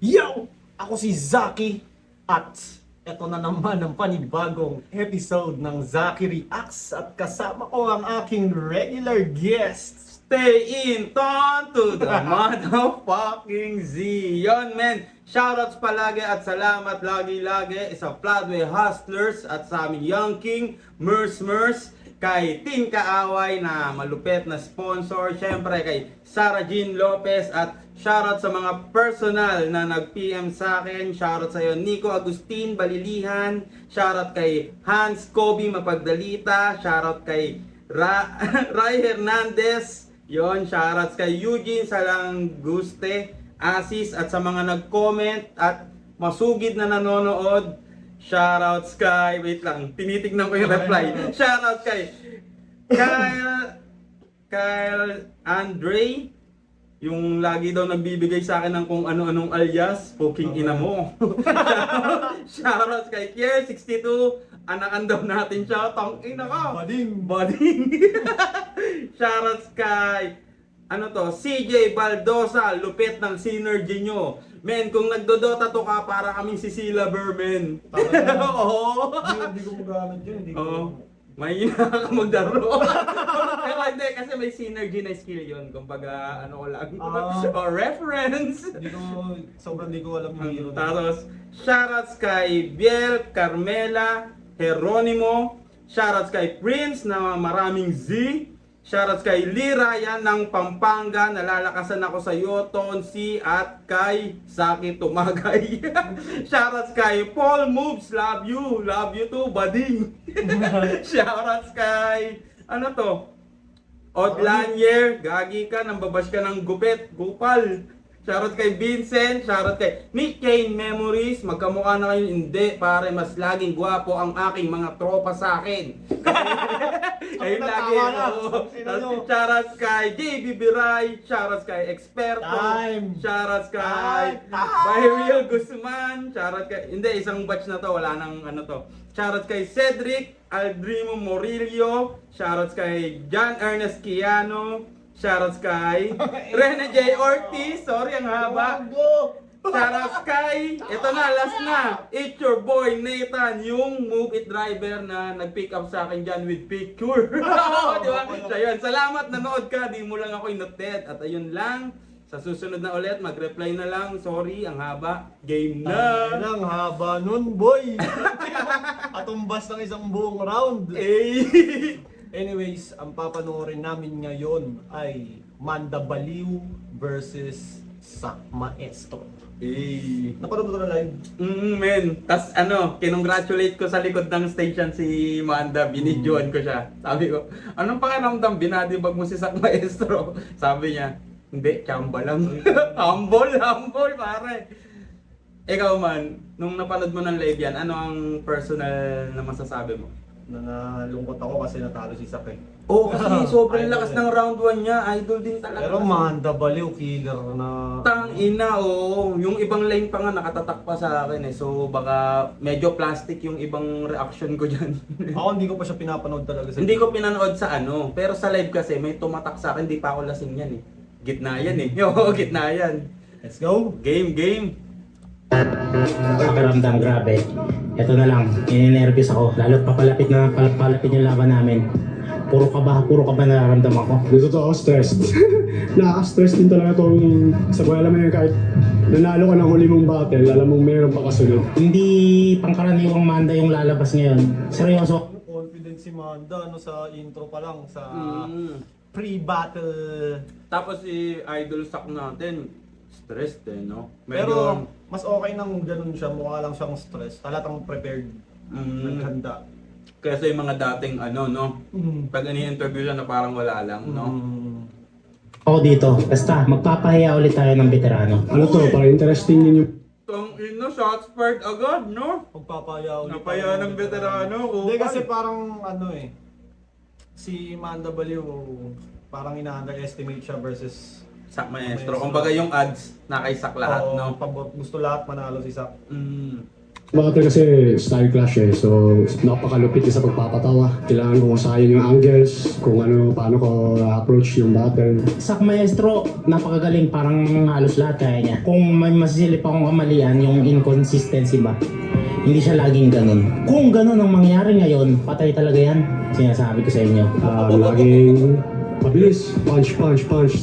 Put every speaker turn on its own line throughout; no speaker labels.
Yo! Ako si Zaki at eto na naman ang panibagong episode ng Zaki Reacts at kasama ko ang aking regular guest.
Stay in ton to the motherfucking Z. Yon men, shoutouts palagi at salamat lagi-lagi sa Floodway Hustlers at sa aming Young King, Mers, kay Team Kaaway na malupet na sponsor, syempre kay Sarah Jean Lopez at shoutout sa mga personal na nag-PM sa akin. Shoutout sa iyo Nico Agustin Balilihan, shoutout kay Hans Kobe Mapagdalita, shoutout kay Ray Hernandez, yon, shoutouts kay Eugene Salangguste, Asis at sa mga nag-comment at masugid na nanonood. Shoutouts kay, wait lang, tinitignan ko yung reply. Shoutouts kay Kyle Andre, yung lagi daw nagbibigay sa akin ng kung ano-anong alias, poking ina mo. Shoutouts kay Kier62, anakan daw natin siya, tang ina ka. Bading. Shoutouts kay CJ Baldosa, lupit ng synergy nyo. Men, kung nagdodota to ka, para kaming si Sila Berman. Oo.
Hindi ko magamit yun.
Oo. May ka magdaro. Pero hindi, kasi may synergy na skill yun. Kumbaga, ano ko lang. Reference.
Sobrang di ko alam yung hero.
Tapos, shoutouts kay Biel, Carmela, Jeronimo. Shoutouts kay Prince na maraming Z. Shoutouts kay Lee Ryan ng Pampanga, nalalakasan ako sa Yoton C at kay Saki Tumagay. Shoutouts kay Paul Moves, love you too, bading. Shoutouts kay Odlanier, gagi ka, nambabash ka ng gupit, gupal. Shoutout kay Vincent, shoutout kay Nick Kane Memories, magkamukha na kayo, hindi, pare, mas laging gwapo ang aking mga tropa sa akin. Ayun lagi. Shoutouts kay JB Biray, shoutouts kay Experto, shoutouts kay Byriel Guzman, shoutout kay, hindi, isang batch na to, wala nang to. Shoutouts kay Cedric Aldrimo Morillo, shoutouts kay John Ernest Kiano, shoutouts kay Rene J. Ortiz, sorry ang haba. Shoutouts kay, ito na, last na, it's your boy Nathan, yung Move It driver na nag-pick up sa akin dyan with picture. Diba? So yun, salamat, nanood ka, di mo lang ako inutet. At ayun lang, sa susunod na ulit, mag-reply na lang, sorry, ang haba, game na.
Ang haba nun, boy. Atumbas ng isang buong round. Anyways, ang papanoorin namin ngayon ay Manda Baliw versus Sak Maestro. Napanood mo ito na live?
Men. Tas kinongratulate ko sa likod ng station si Manda, binidyoan ko siya. Sabi ko, anong pakiramdam, binadibag mo si Sak Maestro? Sabi niya, hindi, chamba lang. humble, pare. Ikaw man, nung napanood mo ng live yan, ano ang personal na masasabi mo?
Nalungkot ako kasi natalo si Sak eh.
Oo, kasi sobrang lakas ng round 1 niya. Idol din talaga.
Pero Manda Baliw, killer na...
Tang ina, oo. Yung ibang lane pa nga nakatatak pa sa akin eh. So baka medyo plastic yung ibang reaction ko dyan.
Ako hindi ko pa siya pinapanood talaga
Hindi ko pinanood sa pero sa live kasi may tumatak sa akin, di pa ako lasing yan eh. Gitna yan eh. Oo, gitna yan.
Let's go!
Game!
Pakiramdam, grabe. Ito na lang, ininervous ako. Lalo't papalapit yung laban namin. Puro kaba nararamdaman ko.
Dito to ako stressed. Nakaka-stress din talaga itong sa alam mo yun, kahit nanalo ka ng huli mong battle, alam mong meron pa kasunod.
Hindi pangkaraniwang Manda yung lalabas ngayon. Seryoso.
Confident si Manda sa intro pa lang, sa pre-battle.
Tapos si Idol Sak natin, stressed eh, no?
Pero mas okay nang ganun siya, mukha lang siyang stress. Talatang prepared, naghanda.
Kasi yung mga dating pag ini-interview siya na parang wala lang, no?
Ako dito, basta magpapahiya ulit tayo ng veterano.
Ano to, para interesting din yung
Tong ino, shots fired agad, no?
Pagpapaya ulit.
Napaya ng veterano.
Hindi kasi parang si Manda Baliw, parang ina-underestimate siya versus
Sak Maestro. Kumbaga yung odds nakaisak lahat, no?
Gusto lahat manalo si Sak.
Battle kasi style clash eh, so napakalupit sa pagpapatawa. Kailangan ko sayang yung angles, kung ano, paano ko approach yung battle.
Sak Maestro, napakagaling, parang halos lahat kaya niya. Kung may masisilip akong kamalian, yung inconsistency ba, hindi siya laging ganun. Kung ganun ang mangyari ngayon, patay talaga yan. Sinasabi ko sa inyo.
Laging mabilis, punch,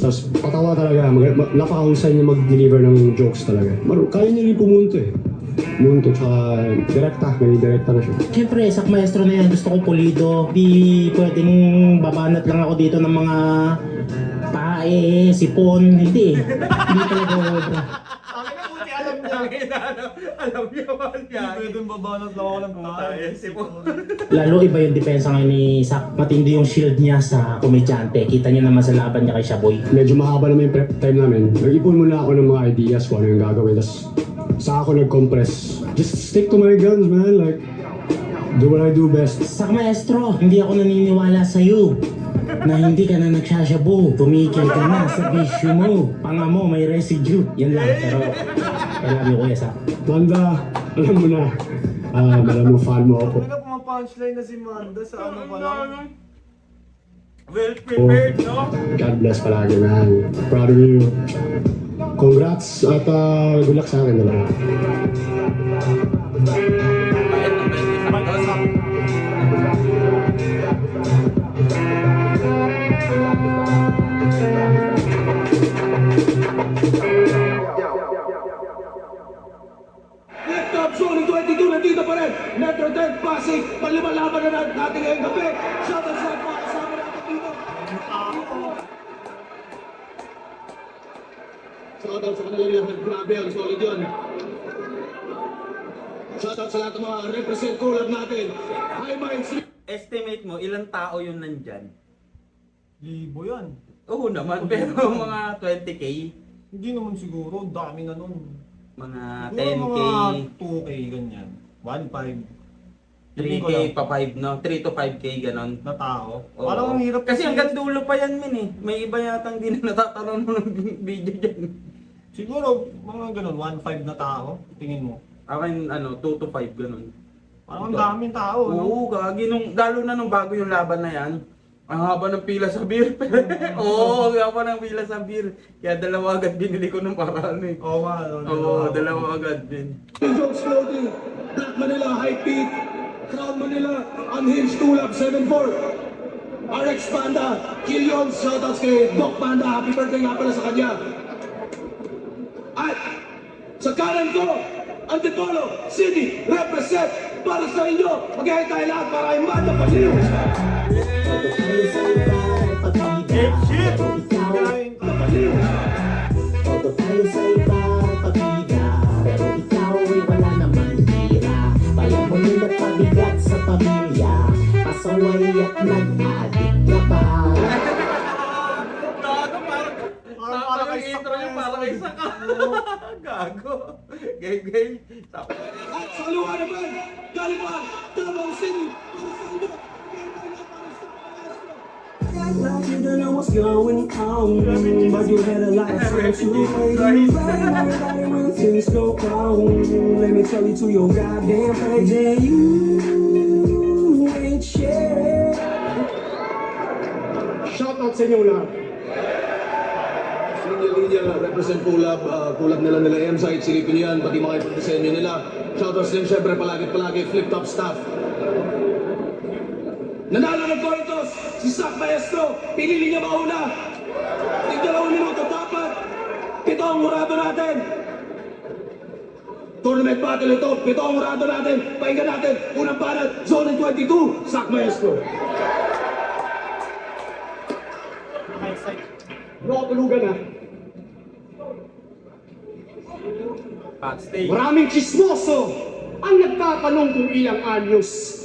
tapos patawa talaga. Napakahusay niya mag-deliver ng jokes talaga. Kaya niya rin pumunto eh. Pumunto, tsaka may direkta na siya.
Siyempre, Sak Maestro na yan, gusto ko pulido. Di pwedeng babanat lang ako dito ng mga pae, sipon, hindi. Hindi talaga obra.
Sabi na buti alam niya.
Alam niyo ba
Hindi
yan?
pwedeng babanat lang ako ng tayo.
Lalo iba yung depensa ngayon ni Sak. Matindi yung shield niya sa komedyante. Kita niyo naman sa laban niya kay Shaboy.
Medyo mahaba naman yung prep time namin. Nag-ipon muna ako ng mga ideas kung ano yung gagawin. Tapos saka ako nag-compress. Just stick to my guns, man. Like, do what I do best.
Sak Maestro, hindi ako naniniwala sa'yo na hindi ka na nagsashabu. Tumigil ka na sa bisyo mo. Panga mo, may residue. Yan lang, pero I love you, Kuya Sak.
Manda, alam mo na. Alam mo, fan mo ako.
Talaga puma-punchline na si Manda sa ano pa lang.
Well prepared, no?
God bless palagi, man. Proud of you. Congrats at good luck sa akin dalawa.
Left up, Zone 22, nandito pa rin. Metro 10, Pasig, palibalaban na natin ngayong gabi. Shoutout sa mga kasama natin dito. Shoutout sa kanila lahat. Grabe, ang solid yun. Shoutout sa lahat ng mga represent collab natin. High Minds.
Estimate mo, ilang tao yung nandyan?
Libo yan.
Oo naman, pero mga 20k,
Hindi naman siguro, dami na nun.
mga
Siguro
10k,
mga 2K ganyan. 1.5.
3k pa 5, no? 3 to 5k, ganon.
Na tao.
Oo.
Parang ang hirap
Kasi hanggang dulo pa yan, min eh. May iba yatang di na natatanong ng video dyan.
Siguro, mga ganun, 1.5 na tao, tingin mo.
Akin, 2 to 5, ganon.
Parang ang daming tao, no?
Oo, gagi. Lalo na nung bago yung laban na yan, ang haba ng pila sa beer. Oo, ang haba ng pila sa beer. Kaya dalawa agad binili ko nung para ano eh.
Oo nga, no?
Oo, dalawa agad din.
Jokes Floating, Black Manila, High Peak, Crown Manila, Unhinged Tulab 7-4. RX Panda, Killion, shoutouts kay Doc Panda, happy birthday nga pala sa kanya. At sa kanan ko, Antipolo City, represent para sa inyo. Mag-ahay tayo lahat para ay manda paliw.
Game shit! Guys,
Paliw.
Todo tayo sa iba pabida, pero ikaw ay wala naman tira. Bayan mo nila pabigat sa pamilya, pasaway at nag-addict ka pa.
Gago,
Parang
parang
kay
yung intro
Saka
yung parang
yan.
isa ka. Gago. Gay. Sabi ko rin.
At sa kaliwa naman, galing mo ang Davao City. Para sa inyo.
Like you don't know what's going on, but you had a lot of time to wait. Everybody when things go wrong, let me tell you to your goddamn face, and you ain't shit.
Shoutout sa inyo lahat.
Linya represent kulab nila M-Site, silipin niyo yan, pati mga ipag-desenyo nila. Shoutouts din syempre palagi flip-top staff. Nanalo ng Cointos, si Sak Maestro, pinili niya mauna. Tig 2 minuto dapat, 7 ang hurado natin. Tournament battle ito, 7 ang hurado natin. Pakinggan natin, unang banat, Zone 22, Sak Maestro.
Bro, tulugan na.
Backstage.
Maraming chismoso ang nagtatanong kung ilang anyos.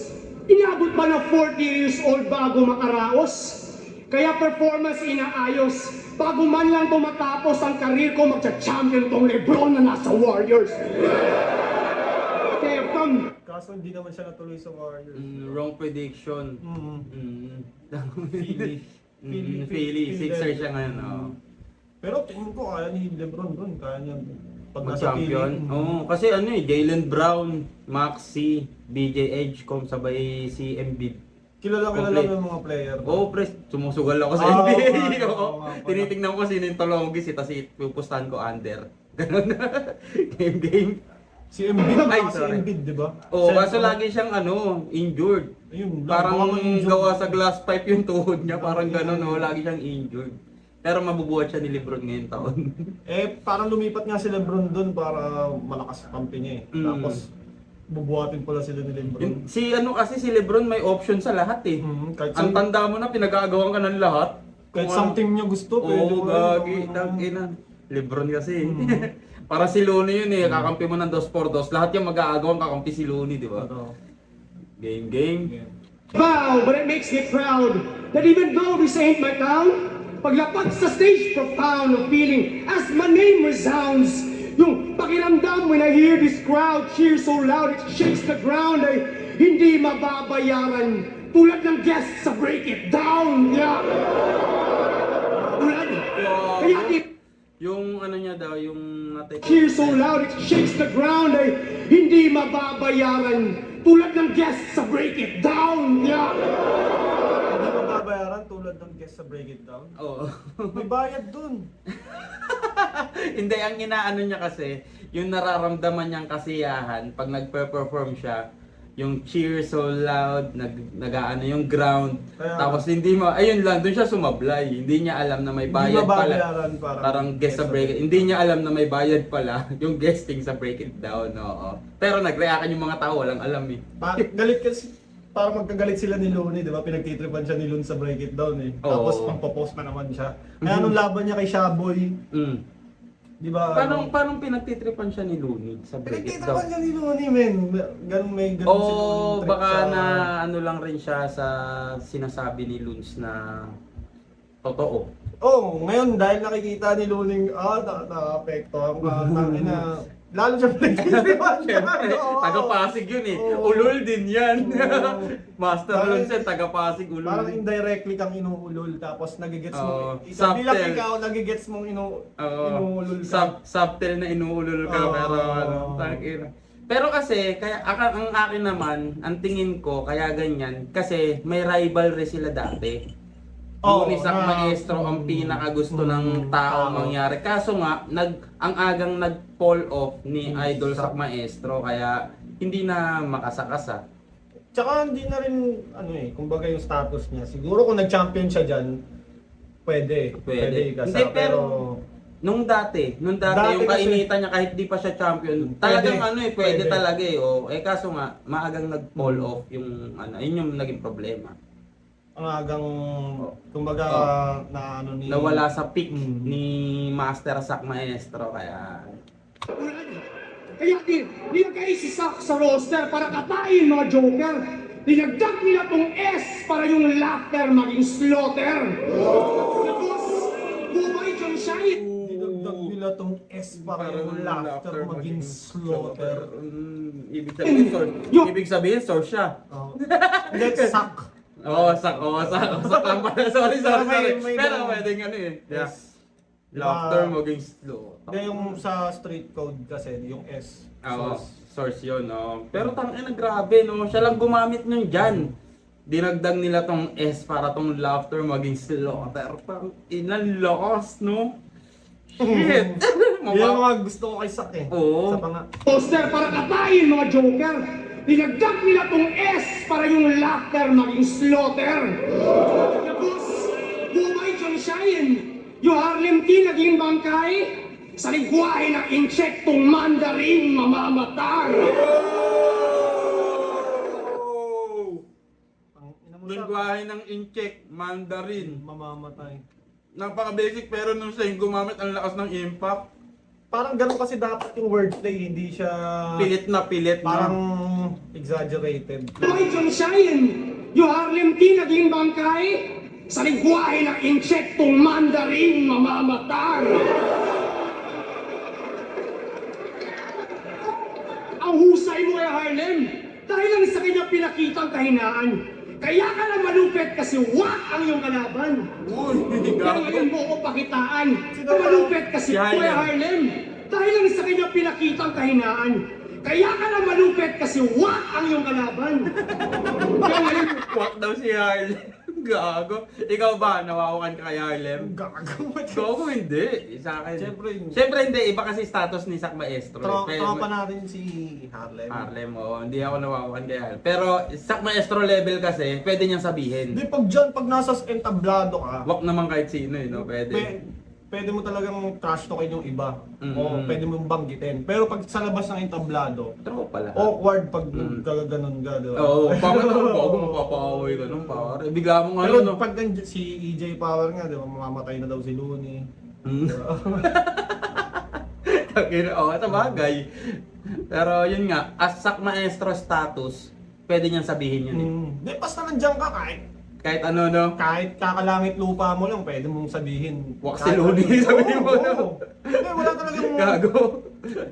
Inabot ba na 40 years old bago makaraos? Kaya performance inaayos. Bago man lang to matapos ang karir ko, magcha-champion tong Lebron na nasa Warriors. Kaya from
Kaso hindi naman siya natuloy sa Warriors.
Wrong prediction.
Philly.
Philly. Sixer siya ngayon. Oh.
Pero tingin ko kaya ni Lebron doon, kaya niya Pag nasa
Mag-champion.
feeling.
Oo, kasi ano eh, Jaylen Brown, Maxi, BJ Edgecombe, sabay si Embiid.
Kilala
Complete.
yung mga player.
Oo, pres, sumusugal ako sa
Oo,
NBA.
nga,
Oo.
oo nga pala.
Tinitingnan ko sino yung Tolongis, tapos pupustahan ko under. Ganun na. game.
Si Embiid,
Ay,
si
sorry.
Embiid, di ba?
Oo,
Center.
kaso lagi siyang injured.
Ayun,
Parang
baka ma-injure.
gawa sa glass pipe yung tuhod niya, parang gano'n, no? Lagi siyang injured. Pero mabubuhat siya ni Lebron ngayong taon.
Parang lumipat nga si Lebron doon para malakas ang kampi niya eh.
Mm.
Tapos, bubuhatin pala sila ni Lebron.
Si si Lebron may option sa lahat eh.
Kahit,
Ang tanda mo na, pinagagawan ka ng lahat.
kahit
Kung
something niya gusto, pwede
Oo,
mo.
gagi, tangina. Lebron kasi. Para si Looney yun eh, kakampi mo ng 2x2. Lahat yung mag-aagawan kakampi si Looney, di ba?
Ano?
Game.
Wow, but it makes me proud that even though this ain't my town, paglapat sa stage, profound of feeling as my name resounds. Yung pakiramdam when I hear this crowd cheer so loud it shakes the ground ay hindi mababayaran. Tulad ng guests sa Break It Down. Yeah. Tulad. Kaya
Yung ano niya daw, yung natay
cheer so loud it shakes the ground ay hindi mababayaran. Tulad ng guests sa Break It Down. Yeah.
Hindi mababayaran tulad ng guest sa Break It Down.
Oo.
May bayad dun.
Hindi, ang inaano niya kasi, yung nararamdaman niyang kasiyahan pag nagpe-perform siya, yung cheer so loud, nag-aano yung ground,
Kaya-
tapos hindi ayun lang, doon siya sumablay. Hindi niya alam na may
Hindi
bayad pala.
mababayaran
Parang guest sa Break It. Hindi niya alam na may bayad pala yung guesting sa Break It Down, oo. Pero nag-react yung mga tao, walang alam eh.
Galit kasi, parang magkagalit sila ni Looney, di ba? Pinagtitripan siya ni Loon sa Break It Down eh.
Oo.
Tapos pang-post na naman siya. Kaya nung laban niya kay Shaboy,
Mm.
di ba?
Paano pinagtitripan siya ni Looney sa Break It Down?
Pinagtitripan niya ni Looney, men. Ganun si Looney trip
Baka
sa-
na ano lang rin siya sa sinasabi ni Luns na totoo.
Ngayon dahil nakikita ni Looney, na-apekto ang na lalo siya pinagtitripan siya. Oo.
Taga-Pasig yun eh.
Oo.
Ulol din yan.
Oo.
Master
Parang-
Luns yan, taga-Pasig, ulol.
Parang indirectly kang inuulol tapos nagigets mo.
Oo.
Bilang
Subtle.
ikaw, nagigets mong inuulol ka.
Subtle na inuulol ka,
Oo.
pero ano, tangina. Pero kasi, kaya ang akin naman, ang tingin ko, kaya ganyan, kasi may rivalry sila dati.
Oo,
Yung Isaac Maestro ang pinakagusto ng tao
tao.
mangyari. Kaso nga, ang agang nag-fall off ni Idol Isaac Maestro, kaya hindi na makasakasa.
Tsaka hindi na rin, kumbaga yung status niya. Siguro kung nag-champion siya dyan, pwede ikasa.
Hindi, pero nung dati
Dati
yung
kasi-
kainitan niya kahit di pa siya champion,
Pwede.
talagang pwede
Pwede.
talaga eh. Oh. Kaso nga, maagang nag-fall off yung yun yung naging problema.
Ang agang, kumbaga, na
Nawala sa peak
Mm.
ni Master Isaac Maestro, kaya
Kaya nilagay si Sak sa roster para katain mga Joker. Dinagdag nila tong S para yung laughter maging slaughter. Tapos, bumay John Shine.
Dinagdag nila tong S para yung laughter maging slaughter.
Ibig sabihin, source siya.
Let's suck.
Sak lang pala. Sorry.
May
Pero
ganun.
pwedeng eh. Yeah.
Yes.
Laughter maging slow.
Hindi, yung sa street code kasi, yung S.
Source yun. Pero tangina, grabe, no? Siya lang gumamit nun dyan. Dinagdag nila tong S para tong laughter maging slaughter. Pang ilan lakas, no? Shit!
Yan yung mga gusto ko kay Sak eh.
Oo.
Sa panga.
Roster para katain mga Joker. Dinagdag nila tong S para yung laughter maging slaughter. Tapos, bumay John Shine. Yung Harlem Tea naging bangkay. Sa lingwahe ng insektong mandarin mamamatay.
Ang ina mo Sak,
Lingwahe ng incheck, Mandarin.
mamamatay.
Napaka-basic pero nung siya yung gumamit, ang lakas ng impact.
Parang ganun kasi dapat yung wordplay, hindi siya
Pilit na.
parang exaggerated.
Bumay John Shine. Yung Harlem Tea naging bangkay. Sa lingwahe ng insektong mandarin mamamatay. Ang husay mo ay Harlem. Dahil lang sa kanya pinakitang kahinaan. Kaya ka na malupit kasi wak ang iyong kalaban.
Uy,
Pero ngayon mo ko pakitaan.
Sino
Na malupit kasi
Si
Kuya
Harlem.
Harlem. Dahil lang sa kanya nakitang kahinaan. Kaya ka na malupit kasi wak ang iyong kalaban. Kaya ngayon,
Wak daw si Harlem. Gago. Ikaw ba, nawawakan ka kay Harlem?
Gago.
Gago hindi. Sa akin.
Siyempre,
hindi. Iba kasi status ni Sak Maestro.
tropa natin si Harlem.
Harlem, oo. Hindi ako nawawakan kay Harlem. Pero Sak Maestro level kasi, pwede niyang sabihin.
Hindi, pag nasa entablado ka,
Wak naman kahit sino eh, no? Pwede.
pwede mo talagang trash talkin yung iba.
Mm.
O pwede mo banggitin. Pero pag sa labas ng entablado,
Tropa lahat.
awkward pag gaganon ka, diba?
Oo, bakit ako bago mapapaaway ka nun, pare? Bigla mo nga
Pero
no?
pag si EJ Power nga, di ba, mamamatay na daw si Looney.
Hmm. Oo, sa bagay. Pero yun nga, as Sak Maestro status, pwede niyang sabihin yun eh.
Di, basta nandiyan ka
Kahit ano, no?
kahit kakalangit lupa mo lang, pwede mong sabihin.
Wak si Looney, sabihin mo, no?
Hindi, wala talagang...
Gago.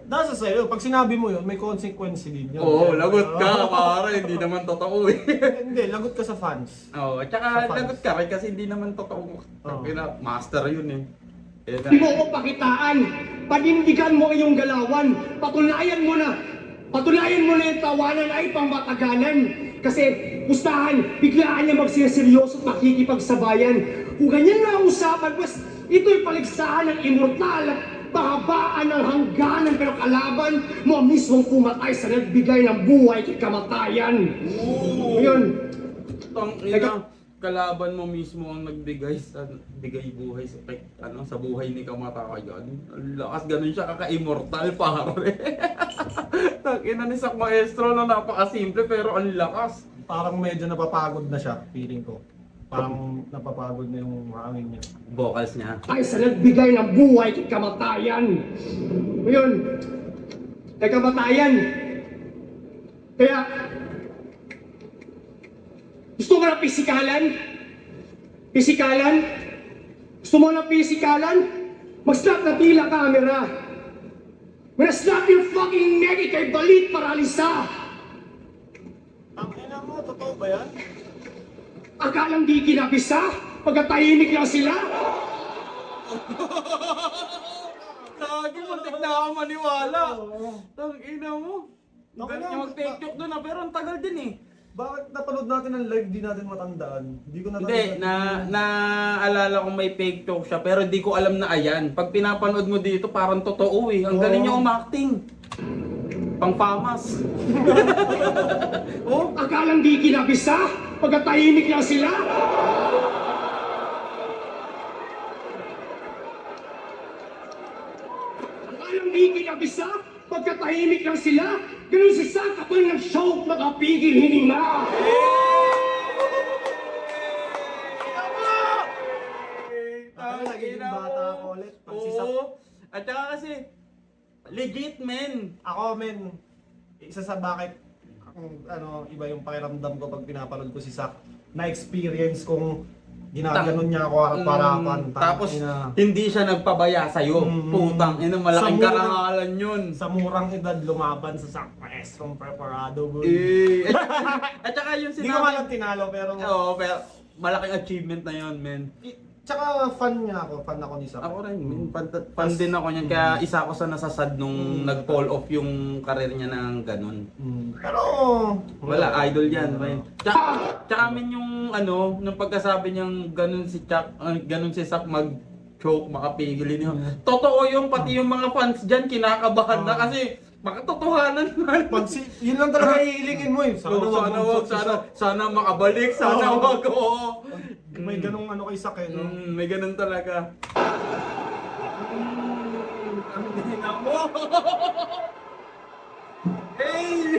Nasa sa'yo, pag sinabi mo yun, may consequence din yun.
Oo, lagot ka, pare. Hindi naman totoo eh.
Hindi, lagot ka sa fans.
Oo, at saka
Sa fans.
lagot ka rin kasi hindi naman totoo. Master yun eh. Kaya
Hindi mo ko pakitaan. Panindigan mo iyong galawan. Patunayan mo na yung tawanan ay pangmatagalan. Kasi pustahan, biglaan niya magsiseryoso at makikipagsabayan. Kung ganyan na ang usapan, pues ito'y paligsahan ng immortal at pahabaan ng hangganan. Pero kalaban mo mismong pumatay sa nagbigay ng buhay kay kamatayan. Ngayon,
kalaban mo mismo ang nagbigay sa buhay sa sa buhay ni kamatayan. Ang lakas ganun siya kaka-immortal pare. Tangina ni Sak Maestro na napakasimple pero ang lakas.
Parang medyo napapagod na siya, feeling ko. Parang napapagod na yung hangin niya.
Vocals niya.
ay sa nagbigay ng buhay kay kamatayan. Ngayon, kay kamatayan. Kaya, gusto mo na pisikalan? Pisikalan? Gusto mo na pisikalan? Mag-snap na tila camera. When I snap your fucking neck, ikay balit paralisa.
Ang ina mo, totoo ba yan?
Akalang di kinabisa? Pagkatahimik lang sila?
Lagi muntik na ako maniwala. Tangina mo. Galing niya mag-fake joke doon pero ang tagal din eh.
Bakit napanood natin ang live, di natin matandaan? Hindi ko
Hindi, naalala kong may fake joke siya pero di ko alam na ayan. Pag pinapanood mo dito parang totoo eh. Ang galing niya umacting. Pang famas.
Oh, akalang di kinabisa? Pagkatahimik lang sila? Akalang di kinabisa? Pagkatahimik lang sila? Ganun si Sak kapag nag-show, makapigil hininga.
Nagiging bata ako ulit.
Oo. At saka kasi, legit men.
Ako, men, isa sa bakit iba yung pakiramdam ko pag pinapanood ko si Sak. Na-experience kong ginaganon niya ako harapan.
Tapos, hindi siya nagpabaya sa'yo. Putang, malaking
Sa mura-
karangalan yun.
Sa murang edad lumaban sa Sak Maestrong Preparado.
Eh, at saka yung
Hindi ko man
sinabi.
lang tinalo, pero...
Oo, pero malaking achievement na yun, men.
Tsaka fan ako ni Sak.
Ako rin, men. Fan din ako niyan. Kaya isa ako sa nasasad nung nag-fall off yung karir niya ng ganun.
Pero...
Wala, idol yan. Tsaka men yung nung pagkasabi niyang ganun si Sak mag-choke, makapigilin niya. Totoo yung pati yung mga fans dyan kinakabahan na kasi makatotohanan man.
Yun lang talaga hihilingin mo eh.
Sana makabalik, sana wag. Oo.
May ganong kay Sak eh, no?
May ganun talaga. Ang hina mo. Hey!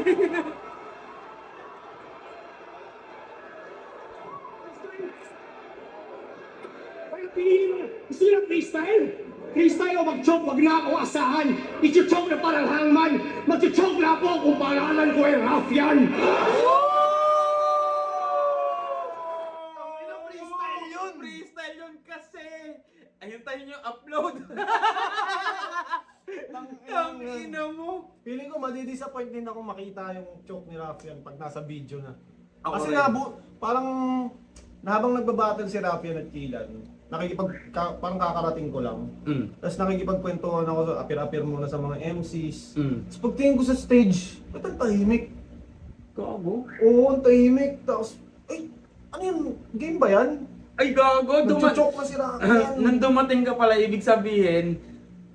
Ay, pinili mo. Gusto niyo ng freestyle? Freestyle o mag-choke, wag na ako asahan. I-choke na parang hangman. Mag-choke na ako kung pangalan ko ay Raffian.
Freestyle yun!
Freestyle yun kasi. Ayun tayo yung upload. Tangina mo.
Feeling ko madidisappoint din ako makita yung choke ni Raffian pag nasa video na.
Ako
Kasi
rin.
parang habang nagbabattle si Raffian at Kilan, parang kakarating ko lang. Tapos nakikipagkwentuhan ako sa apir-apir muna sa mga MCs. Tapos pagtingin ko sa stage, ba't ang tahimik?
Gago.
Oo, ang tahimik. Tapos, ay, ano yun? Game ba yan?
Ay, gago.
Nagchuchok na si Rakian.
Nung dumating ka pala, ibig sabihin,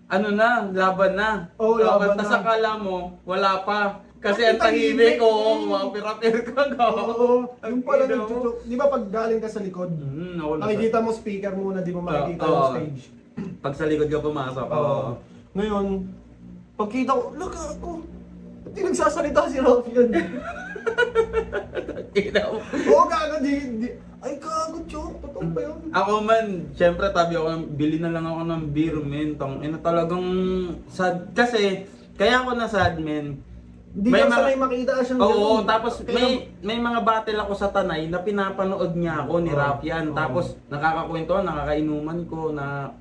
ano na, laban na.
Oo, laban na.
Tapos akala mo, wala pa. Kasi
Ay,
ang tahimik,
tahimik.
oo, mapir-apir ka, gago.
Oo, yung pala
Ang ina mo.
nagchuchok. Di ba pag galing ka sa likod,
Nawala sa...
nakikita mo speaker muna, di mo makikita
Oo.
yung stage.
Pag sa likod ka pumasok,
Oo. Ngayon, pagkita ko, laga ako. Hindi nagsasalita si Rafian. Oo, gago, ay, gago, chok. Totoo ba yun?
Ako man, syempre tabi ako, bili na lang ako ng beer, men. Talagang sad. Kasi, kaya ako na sad, men.
Hindi ka sanay makita siyang
Oo,
ganun.
tapos may mga battle ako sa Tanay na pinapanood niya ako ni Rafian. Tapos nakakakwento, nakakainuman ko na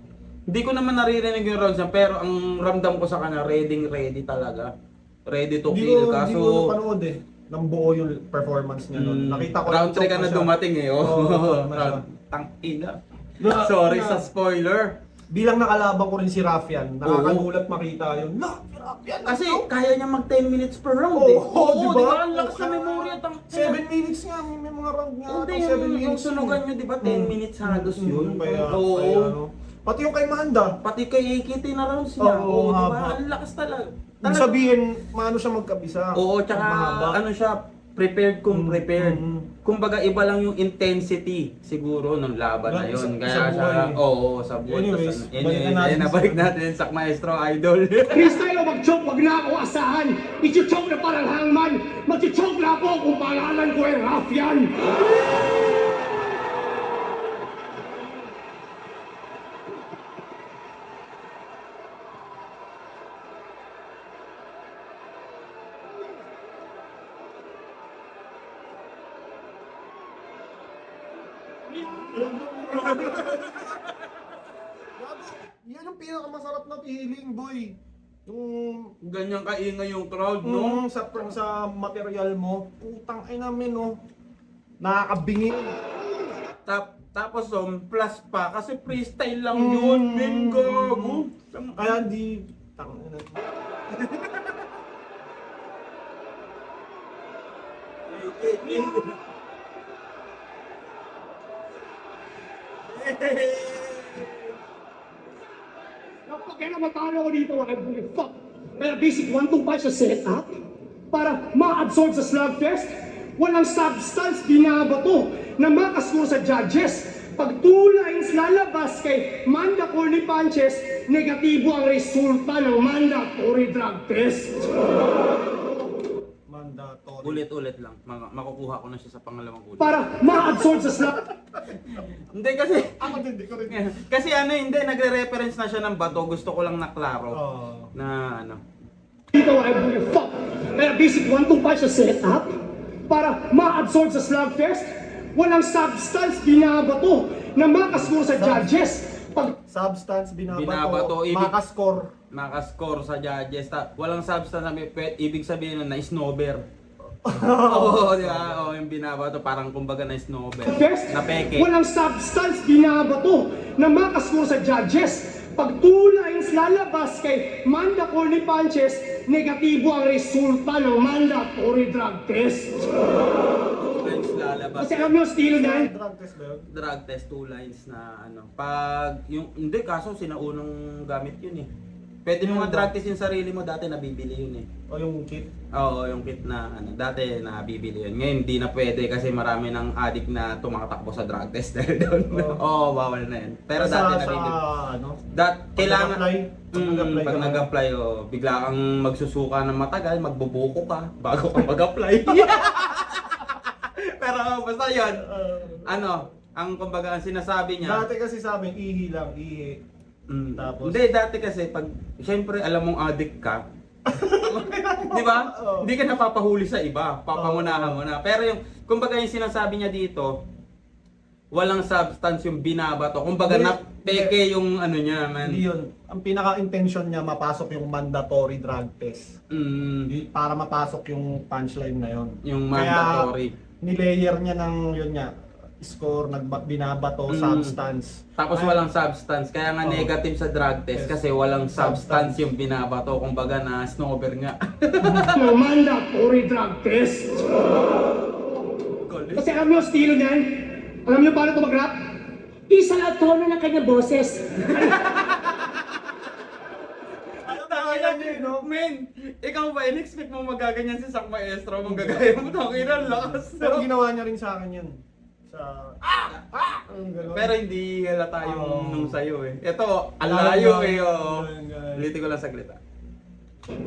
hindi ko naman naririnig yung rounds niya, pero ang ramdam ko sa kanya, ready talaga. Ready to kill ka.
Hindi ko napanood eh. Nang buo yung performance niya nun. Nakita ko
round 3 ka
choke
na
siya.
dumating eh. Oh.
Oo,
Tangina. Sorry sa spoiler.
Bilang nakalaban ko rin si Rafian, nakakagulat makita yun. Rafian!
Kasi kaya niya mag 10 minutes per round eh.
Oo, di ba?
Ang lakas na memorya.
7 minutes nga, may mga round nga.
Hindi,
7
yung
minutes.
sunugan nyo, di ba? 10 minutes halos yun.
Kaya,
Oo.
kaya, ano. Pati yung kay Manda.
Pati kay AKT na rounds niya.
Oo,
Oo, di ba?
haba.
Ang lakas talaga.
Ibig sabihin, maano siya magkabisa.
Oo, tsaka
Mahaba.
ano siya, prepared kung prepared.
mm.
Kumbaga iba lang yung intensity siguro ng laban na yun.
Sa
Kaya siya,
buhay.
oo, sa buhay.
Anyways,
Tas,
balikan natin sa-
nabalik natin sa Maestro Idol.
Freestyle o mag-choke, wag na ako asahan. I-choke na parang hangman. Mag-choke na ako kung pangalan ko ay Rafian.
Yan yung pinakamasarap na feeling, boy. Yung
Ganyan kaingay yung crowd, no?
sa material mo, putang ay namin, no. Nakakabingin.
Tapos plus pa, kasi freestyle lang yun, men, gago.
Kaya hindi tangina.
Kaya naman paano ako dito, I don't give a fuck. Pero basic 1-2-5 sa setup, para ma-absorb sa slugfest, walang substance binabato na makascore sa judges. Pag 2 lines lalabas kay mandatory punches, negatibo ang resulta ng mandatory drug test.
Mandatory.
Ulit-ulit lang, makukuha ko na siya sa pangalawang ulit.
Para ma-absorb sa slug.
Hindi kasi,
Ako din, di ko rin.
kasi ano, hindi, nagre-reference na siya ng bato, gusto ko lang naklaro
Oh.
na ano.
Dito, I don't give a fuck. Pero basic 1-2-5 sa setup, para ma-absorb sa slugfest, walang substance binabato na makascore sa judges. Pag
Substance,
Binabato,
binabato,
ibig-
makascore.
Makascore sa judges, walang substance na ibig sabihin nun na snowber. Oo, di ba? Oo, yung binabato, parang kumbaga na snowber.
fest,
Na peke.
walang substance binabato na makascore sa judges. Pag 2 lines lalabas kay mandatory punches, negatibo ang resulta ng mandatory drug test.
2 lines lalabas.
Kasi alam nyo, estilo na yun.
Drug test ba yun?
Drug test, 2 lines na ano. Pag yung hindi, kaso sinaunang gamit yun eh. Pwede mo nga drug test yung sarili mo, dati nabibili yun eh.
O yung kit?
Oo, yung kit na ano, dati nabibili yun. Ngayon hindi na pwede kasi marami ng addict na tumatakbo sa drug test dahil doon. Oo, bawal na yun. Pero dati nabibili.
ano?
Kailangan
nag-apply
pag
ka na.
nag-apply, bigla kang magsusuka ng matagal, magbubuko ka bago ka mag-apply. Pero basta yun, ano, ang kumbaga ang sinasabi niya.
Dati kasi sa amin, ihi lang, ihi. Tapos?
Hindi, dati kasi pag, syempre alam mong addict ka, di ba?
Oo.
Hindi ka napapahuli sa iba, papangunahan mo na. Pero yung, kumbaga yung sinasabi niya dito, walang substance yung binabato. Kumbaga
Hindi,
napeke yung ano niya, man.
Hindi yun. Ang pinaka-intention niya, mapasok yung mandatory drug test. Para mapasok yung punchline na yun.
Yung
Kaya,
mandatory.
nilayer niya ng yun niya. score, binabato, substance.
Tapos walang substance, kaya nga negative sa drug test kasi walang substance yung binabato, kumbaga na snowber nga.
No mandatory drug test. Kasi alam niyo ang estilo niyan? Alam niyo paano ito mag-rap? Isa lang tono ng kanyang boses.
Men, ikaw ba, in-expect mo magaganyan si Sak Maestro, mong gagaya mo, tangina, lakas.
Pero ginawa niya rin sa akin yun. Sa... Ang gano'n.
Pero hindi halata yung nung sayo eh. Ito, ang
Galing,
layo
galing,
eh. Oh.
galing, galing.
Ulitin ko lang saglit ah.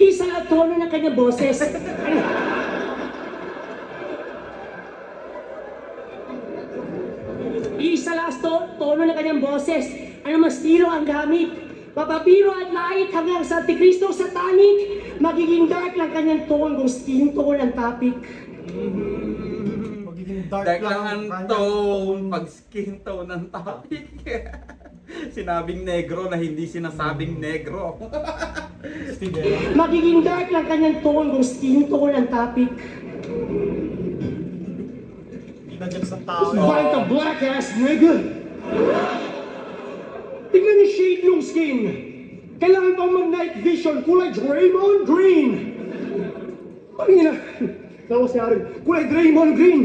Isa lang tono ng kanyang boses. Isa lang tono ng kanyang boses. Ano mas estilo ang gamit? Papapiro at light hanggang sa Antikristo satanic. Magiging dark lang kanyang tone kung skin tone ang topic.
Magiging dark,
Dark lang ang
kanyang
tone, pag skin tone ng topic. Sinabing negro na hindi sinasabing negro.
Steve.
Magiging dark lang kanyang tone kung skin tone ang topic.
Hindi na dyan sa tao.
Fight the black ass nigga! Tingnan niyo shade yung skin. Kailangan pang mag-night vision, kulay Draymond Green. Pangina, tawas niya rin. Kulay Draymond Green.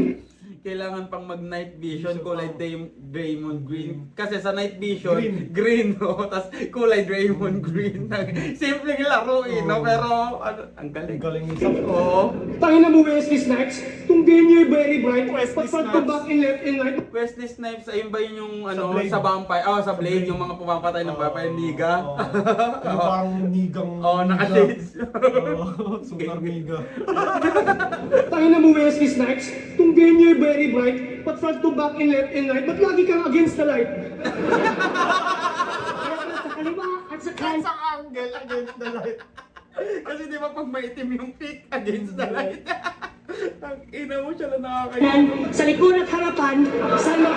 Kailangan pang mag-night vision, kulay Draymond Green. Kasi sa night vision, green, no? Tapos kulay Draymond Green. Simpleng laro eh, no? Pero, ano, ang galing.
Ang galing nito.
Oo.
Tangina mo Wesley Snipes, itong venue very bright,
Wesley
but front to
Snipes.
back in left and right.
Wesley Snipes, ayun ba yun yung ano,
Blade.
sa vampire? Oh, sa Blade, yung mga pumapatay ng vampire niga.
Yung parang nigang...
Oh, naka-shades.
Super niga.
Tangina mo Wesley Snipes, itong venue very bright, but front to back in left and right, but lagi kang against the light. Sa kaliwa at sa kanan.
Sa angle against the light.
Kasi di ba pag maitim yung peak against the light? Ang ina mo siya lang nakakaya.
Yan, sa likod at harapan, sama.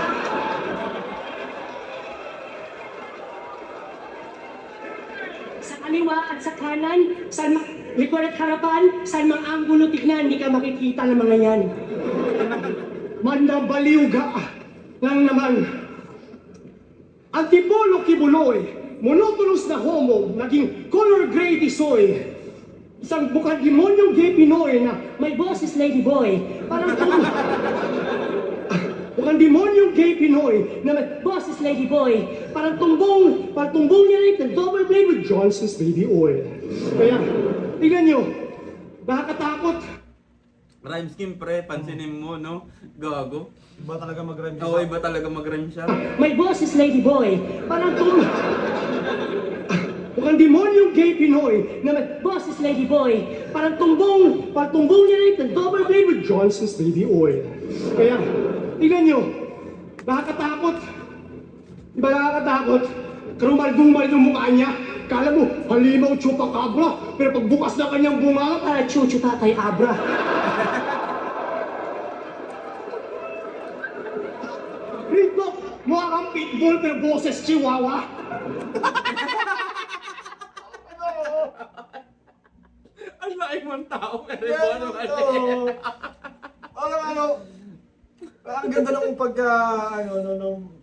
Sa kaliwa at sa kanan, likod at harapan, saan mang anggulo tignan, hindi ka makikita ng mga yan. Mandabaliw ka lang naman. Antipolo kibuloy, monotonous na homo, naging color gray disoy. Isang bukang demonyong gay Pinoy na may boses lady boy. Parang bukang demonyong gay Pinoy na may boses lady boy. Parang tumbong niya rin ng double blade with Johnson's baby oil. Kaya, tingnan nyo, nakakatakot.
Rhyme scheme pre, pansinin mo, no? Gago.
Iba talaga mag-rhyme.
Oo, iba talaga mag-rhyme siya.
May boses lady boy. Parang bukang demonyong gay Pinoy na may boses lady boy. Parang tumbong niya rin ng double blade with Johnson's baby oil. Kaya, tingnan nyo, nakakatakot. Di ba nakakatakot? Karumal-dumal yung mukha niya. Kala mo, halimaw chupacabra. Pero pagbukas na kanyang bunga, para chuchupa kay Abra. Rito, mukha kang pitbull pero boses chihuahua.
Ang laking mong tao, pero
Yes,
ano ka
ano, ang ganda ng pagka,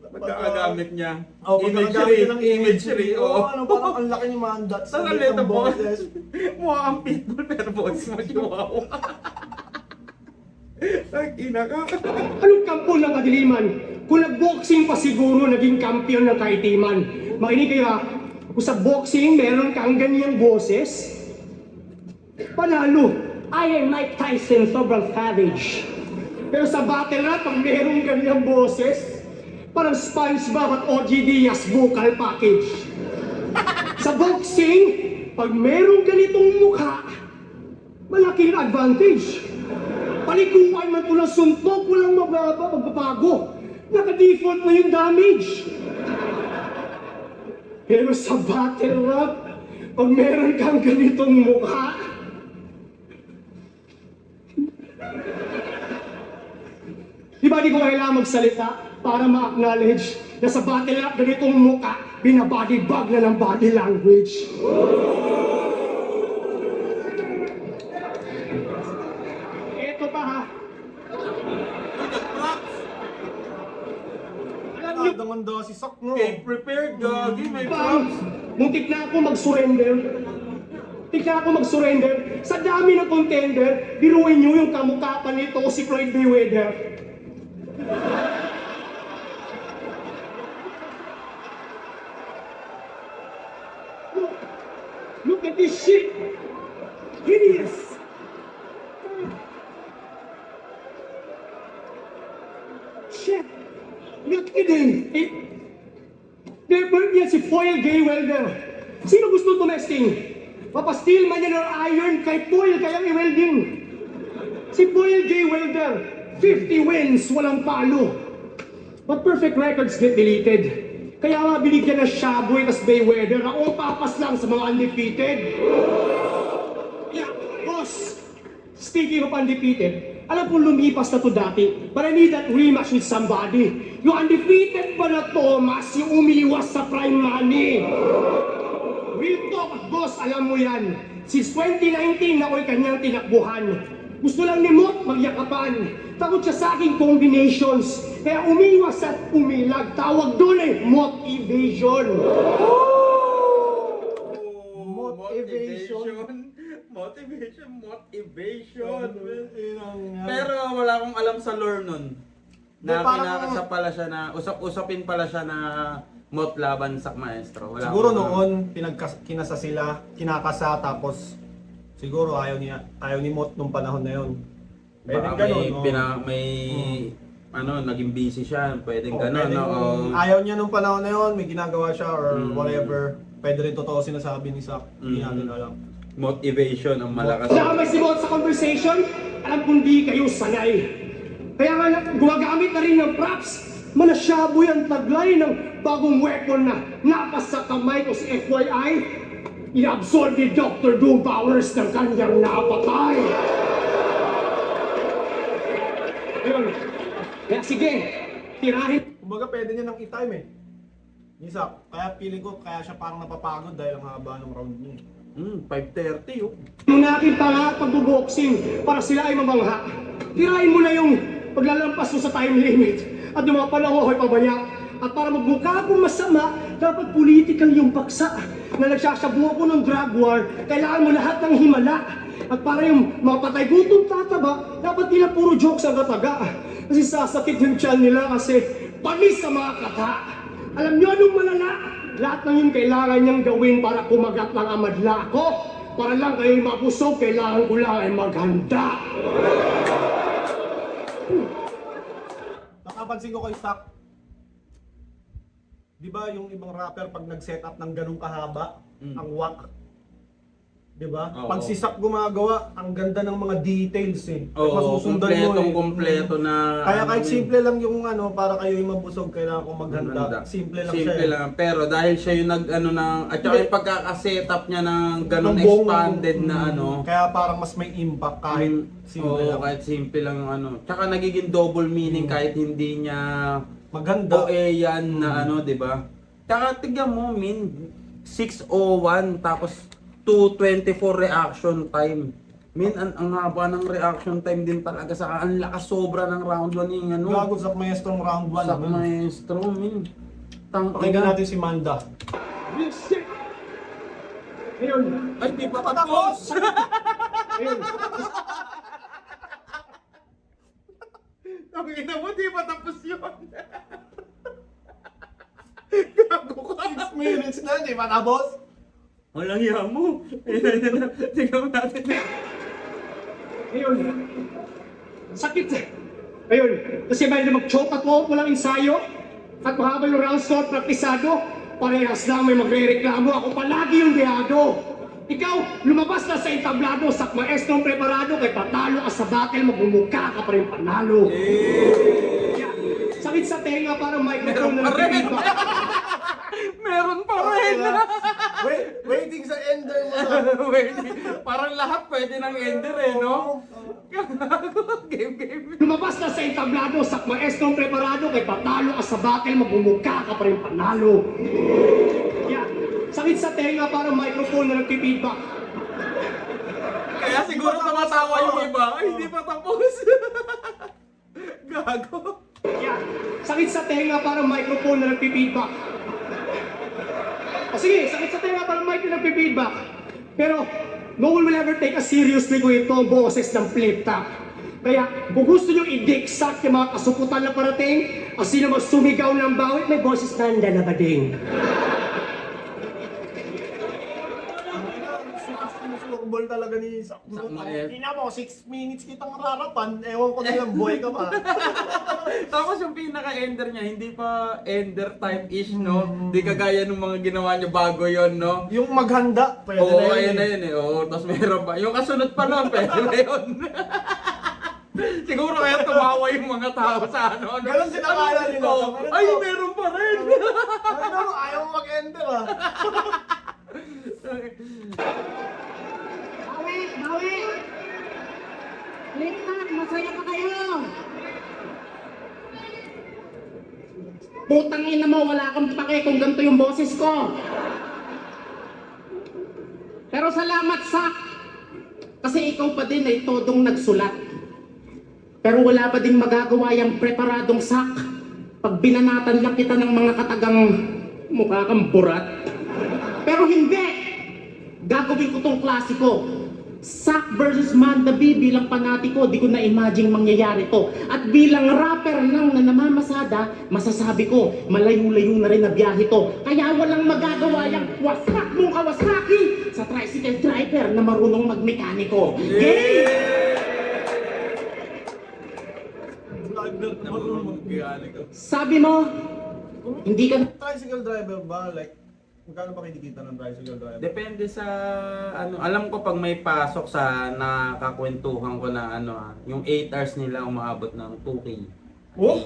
pagkakagamit niya.
Oh,
Imagery,
ng
imagery,
Oo,
oo.
ano, parang ang laki ni Mandat.
Sa kaleta boses. Mukha kang pitbull, pero boses mo chihuahua. Ang ina ka.
Anong kampo ng kadiliman? Kung nag-boxing pa siguro, naging kampiyon ng kaitiman. Makinig kayo ha, kung sa boxing meron kang ganyang boses, panalo. Iron Mike Tyson, sobrang savage. Pero sa battle rap, pag meron ganyang boses, parang SpongeBob at OG Diaz vocal package. Sa boxing, pag meron ganitong mukha, malaking advantage. Palikuan man ito ng suntok, walang magbabago. Naka-default na yung damage. Pero sa battle rap, pag meron kang ganitong mukha, di ba di ko kailangan magsalita para ma-acknowledge na sa battle rap ganitong mukha, binabody bag na ng body language. Ito pa ha.
lang ang si Sak, no?
Cake prepared, Gagi. May
Bang,
props.
muntik na ako mag-surrender. Muntik na ako mag-surrender. Sa dami ng contender, biruin nyo yung kamukha pa nito si Floyd Mayweather. Look, look at this shit. Hideous. Shit. Not kidding. Never yan si Foyle Gay Welder. Sino gusto tumesting? Papastil man yan or iron kay Foyle kayang i-welding. Si Foyle Gay Welder, 50 wins, walang palo. But perfect records get deleted. Kaya nga binigyan na Shaboy tas Mayweather na papas lang sa mga undefeated. Yeah, boss. Speaking of undefeated, alam kong lumipas na to dati, but I need that rematch with somebody. Yung undefeated pa na Thomas, yung umiwas sa prime money. Real talk, boss, alam mo yan. Since 2019 na ako'y kanyang tinakbuhan. Gusto lang ni Mot magyakapan. Takot siya sa aking combinations. Kaya umiwas at umilag. Tawag doon eh, Mot Evasion.
Motivation. Pero wala akong alam sa lore nun. Na
parang-
kinakasa pala siya na, usap-usapin pala siya na Mot laban sa maestro. Wala
Siguro
akong alam.
noon, kinasa sila, kinakasa, tapos siguro ayaw ni Mot nung panahon na yun.
Baka
Pwedeng ganun, no?
may naging busy siya. Pwedeng
O,
ganun,
pwedeng
no?
ayaw niya nung panahon na yun, may ginagawa siya or whatever. Pwede rin totoo sinasabi ni Sak, hindi natin alam.
Motivation ang malakas.
Nakamay si Mot sa conversation, alam kong di kayo sanay. Kaya nga gumagamit na rin ng props. Manasyaboy ang taglay ng bagong weapon na napas sa kamay ko si FYI. Inabsorb ni Dr. Doom powers ng kanyang napatay. Ayun. Kaya sige, tirahin.
Kumbaga pwede niya nang i-time eh. Ni Sak, kaya feeling ko kaya siya parang napapagod dahil ang haba ng round niya.
5:30 oh.
Nung nakita nga pagbuboxing para sila ay mamangha. Tirahin mo na yung paglalampas mo sa time limit at yung mga panahon ay pabaya. At para magmukha akong masama, dapat political yung paksa na nagsasabuo ko ng drug war, kailangan mo lahat ng himala. At para yung mga patay gutong tataba, dapat nila puro jokes ang kataga. Kasi sasakit yung tiyan nila kasi panis sa mga kata. Alam nyo anong malala? Lahat ng yun kailangan niyang gawin para kumagat ng amadla ko. Para lang kayo'y mabusog, kailangan ko lang ay maghanda.
Nakapansin ko kay Sak, di ba yung ibang rapper pag nag-set up ng ganung kahaba, ang wak, di ba?
Oo.
Pag si Sak gumagawa, ang ganda ng mga details eh.
Oo,
Masusundan mo eh.
kompleto na.
Kaya kahit simple lang yung para kayo yung mabusog, kailangan ko maghanda. Simple lang siya.
Simple
eh.
lang. Pero dahil siya yung at saka yung pagkakasetup niya ng ganun
Ng buong-
expanded na
Kaya parang mas may impact kahit simple
Oo,
lang.
kahit simple lang yung Tsaka nagiging double meaning kahit hindi niya
Maganda.
yan na di ba? Tsaka tignan mo, 6:01 tapos 2:24 reaction time. Ang haba ng reaction time din talaga sa ang lakas sobra ng round 1 yung
Gago sa maestrong round 1.
Sa maestro,
Pakinggan natin si Manda.
Real shit. Ayun.
Ay, di pa tapos!
Ayun.
Ang ina mo, di pa tapos yun! Gago ka!
6 minutes na, di ba tapos?
Walang iya mo! Tingnan natin.
Ayun. Sakit. Ayun. Kasi may mag-choke at walk walang ensayo. At mahaba yung round score, praktisado. Parehas lang may magre-reklamo. Ako palagi yung dehado. Ikaw, lumabas na sa entablado. Sa maestrong preparado. Kay patalo ka sa battle, magmumukha ka pa rin panalo. Yeah. Sakit sa tenga, parang microphone na nagpipidback.
Meron pa rin!
Waiting sa ender mo.
Parang lahat pwede ng ender no? Game.
Lumabas na sa entablado, sa maestrong preparado, kay patalo ka sa battle, magmumukha ka pa rin panalo. Yeah. Sakit sa tenga, parang microphone na nagpipidback.
Kaya siguro tumatawa yung iba. Ay, hindi pa tapos. Gago.
Yeah. Sakit sakit sa tenga para microphone na nagpi-feedback. O sige, sakit sa tenga para mic na nagpi-feedback. Pero, no one will ever take us seriously kung ito ang boses ng flip top. Kaya, kung gusto nyo i-diksak yung mga kasukutan na parating, at sino mas sumigaw ng bawit, may boses banda na bading.
Susurbol talaga ni Sakmo.
Sakmael.
Ina mo, 6 minutes kitang rarapan. Ewan ko nilang boy ka pa.
Tapos yung pinaka-ender niya, hindi pa ender type-ish, no? Hindi kagaya ng mga ginawa niya bago yon, no?
Yung maghanda, pwede
Oo,
na
ayun
yun.
na yun eh. Oo, tapos meron pa. Yung kasunod pa nun, pwede na yun. Siguro kaya tumawa yung mga tao sa ano.
Ganon din akala nila.
Oo.
Ganun
Ay,
to.
meron pa rin.
Ano, ayaw mo mag-enter ah.
Bawi! Ligtas, masaya pa kayo!
Putang ina mo, wala kang pake kung ganito yung boses ko. Pero salamat, Sak. Kasi ikaw pa din ay todong nagsulat. Pero wala pa din magagawa yung preparadong Sak. Pag binanatan lang kita ng mga katagang mukha kang burat. Pero hindi! Gagawin ko tong klasiko. Sak versus Manda B bilang panatiko, di ko na-imagine mangyayari to. At bilang rapper lang na namamasada, masasabi ko, malayo-layo na rin na biyahe to. Kaya walang magagawa yung wasak mong Kawasaki sa tricycle driver na marunong magmekaniko. Game! Sabi mo, hindi ka
Tricycle driver ba? Like, magkano ba kinikita ng tricycle driver?
Depende sa ano, alam ko pag may pasok sa nakakwentuhan ko na ano, yung 8 hours nila umaabot ng 2K.
Oh?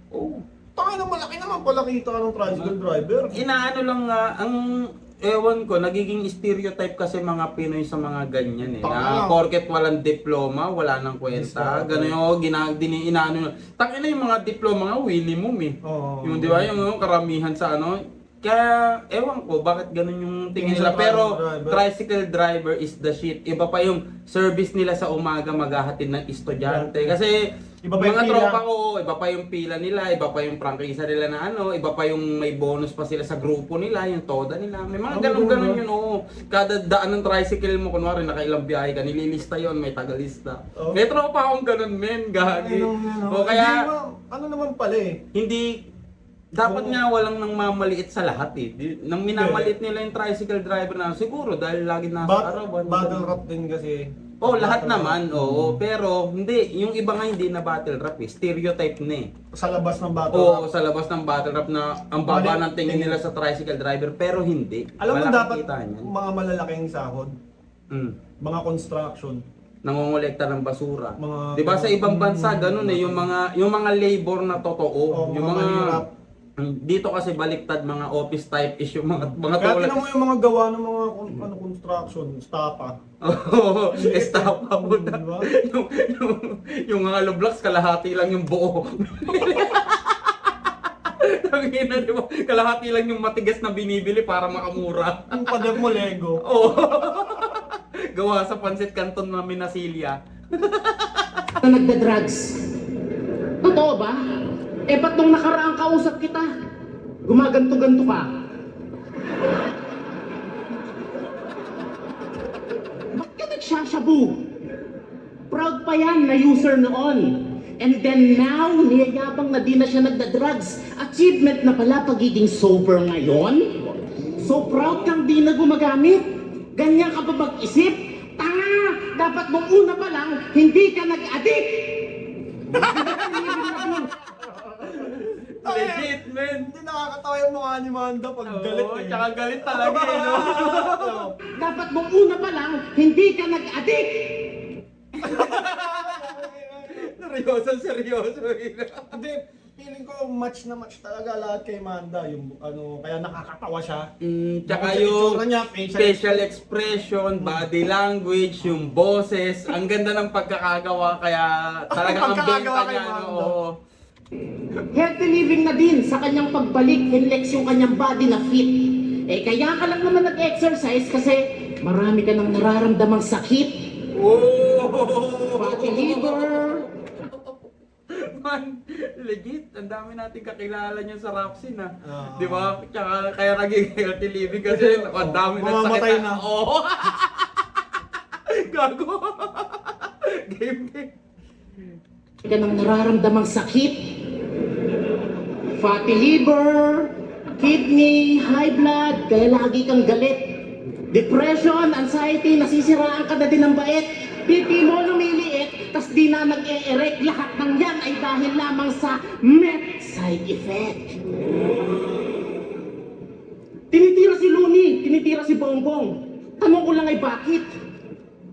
Oh.
Taka na malaki naman pala kita ka ng tricycle driver.
Inaano lang nga, ang ewan ko, nagiging stereotype kasi mga Pinoy sa mga ganyan eh. Na
Tama.
porket walang diploma, wala nang kwenta.
Discount.
Ganun yung inaano. Tangina yung mga diploma nga, minimum eh.
Oo.
Yung di ba, yung karamihan sa ano. Kaya, ewan ko, bakit ganun yung tingin nila.
Tingin sa
Pero,
driver.
tricycle driver is the shit. Iba pa yung service nila sa umaga maghahatid ng estudyante. Kasi,
Iba pa yung
mga
pila.
tropa ko, iba pa yung pila nila, iba pa yung prangkisa nila na ano, iba pa yung may bonus pa sila sa grupo nila, yung toda nila. May mga
Oh,
ganun-ganun
ganun,
yun, oo. Kada daan ng tricycle mo, kunwari nakailang biyahe ka, nililista yon, may tagalista.
Oh.
May tropa akong ganun, men, gagi. O kaya,
Ano naman pala eh.
hindi, dapat
Oo.
nga walang nang mamaliit sa lahat eh. Nang minamaliit nila yung tricycle driver na siguro dahil lagi nasa arawan.
Battle rap din kasi.
Oh, lahat
Battle
naman,
rap.
oo. Pero hindi, yung iba nga hindi na battle rap eh. Stereotype na eh.
Sa labas ng battle
Oo,
rap.
sa labas ng battle rap na ang baba
Mali-
ng tingin nila sa tricycle driver, pero hindi.
Alam mo
Wala
dapat
kita niyan.
mga malalaking sahod,
Mm.
mga construction,
Nangongolekta ng basura.
Mga-
'Di ba sa ibang bansa ganun eh, yung mga labor na totoo,
Oo,
yung
mga
mga
mahirap.
dito kasi baliktad mga office type is yung mga
Kaya
tulad.
tinan mo yung mga gawa ng mga construction, stapa.
Oo, estapa mo na.
Diba?
Yung mga hollow blocks, kalahati lang yung buo. Tangina, di ba? Kalahati lang yung matigas na binibili para makamura.
Yung pader mo Lego.
Oo. Gawa sa Pancit Canton na Minasilya.
na nagda-drugs. Totoo ba? Eh, ba't nung nakaraang kausap kita, gumaganto-ganto ka? Ba't ka nagsashabu? Proud pa yan na user noon. And then now, niyayabang na di na siya nagda-drugs. Achievement na pala pagiging sober ngayon? So proud kang di na gumagamit? Ganyan ka pa mag-isip? Tanga! Dapat nung una pa lang, hindi ka nag-addict!
Legit, man.
Hindi nakakatawa yung mukha ni Manda pag galit
Oo,
eh.
tsaka galit talaga eh, no?
Dapat nung una pa lang, hindi ka nag-addict!
Seryoso.
Hindi, feeling ko match na match talaga lahat kay Manda. Yung ano, kaya nakakatawa siya.
Tsaka
Bukod sa
yung
itsura niya, facial
facial expression, body language, yung boses, ang ganda ng pagkakagawa kaya talagang ang
Pagkakagawa
benta
kay
niya.
Mando.
Ano, oo.
Healthy living na din sa kanyang pagbalik, hinlex yung kanyang body na fit. Eh kaya ka lang naman nag-exercise kasi marami ka nang nararamdamang sakit. Fatty liver,
naman. Legit, ang dami nating kakilala niya sa Rapsin ah.
Oo.
Di ba? Tsaka kaya naging healthy living kasi ang dami ng sakit.
Mamamatay na.
Oo. Gago. Game.
Ka nang nararamdamang sakit, fatty liver, kidney, high blood, kaya lagi kang galit. Depression, anxiety, nasisiraan ka na din ng bait. Pipi mo lumiliit, tas di na nag-e-erect. Lahat ng yan ay dahil lamang sa met side effect. Tinitira si Luni, tinitira si Bongbong. Tanong ko lang ay bakit?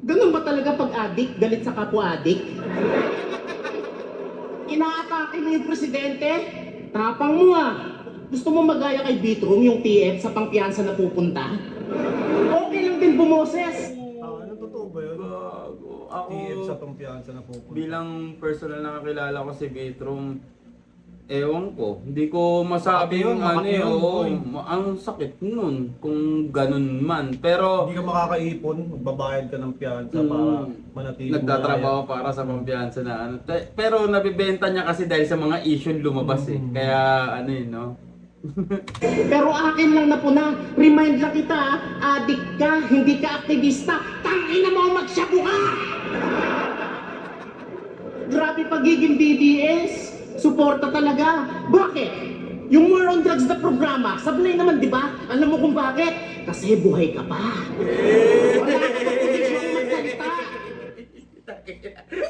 Ganun ba talaga pag addict, galit sa kapwa-addict? Inaatake mo yung presidente? Tapang mo ah. Gusto mo magaya kay Bitrom yung TF sa pangpiyansa na pupunta? Okay lang din bumoses.
Ano totoo ba yun?
Gago. Ako,
TF sa pampiyansa na pupunta.
bilang personal na kakilala ko si Bitrom, ewan ko. Hindi ko masabi
Makati yun,
yung ano
makati
eh.
yun,
Oo,
boy.
ang sakit nun kung ganun man. Pero,
Hindi ka makakaipon, magbabayad ka ng piyansa para manatili mo
nagtatrabaho para sa pampiyansa na ano. Pero nabibenta niya kasi dahil sa mga issue lumabas eh. Kaya ano eh, no?
Pero akin lang na po na, remind lang kita, addict ka, hindi ka aktivista, tangina mo magsyabu ka! Grabe pagiging DDS, suporta talaga. Bakit? Yung War on Drugs na programa, sablay naman di ba? Alam mo kung bakit? Kasi buhay ka pa. Wala ka pa posisyon magsalita.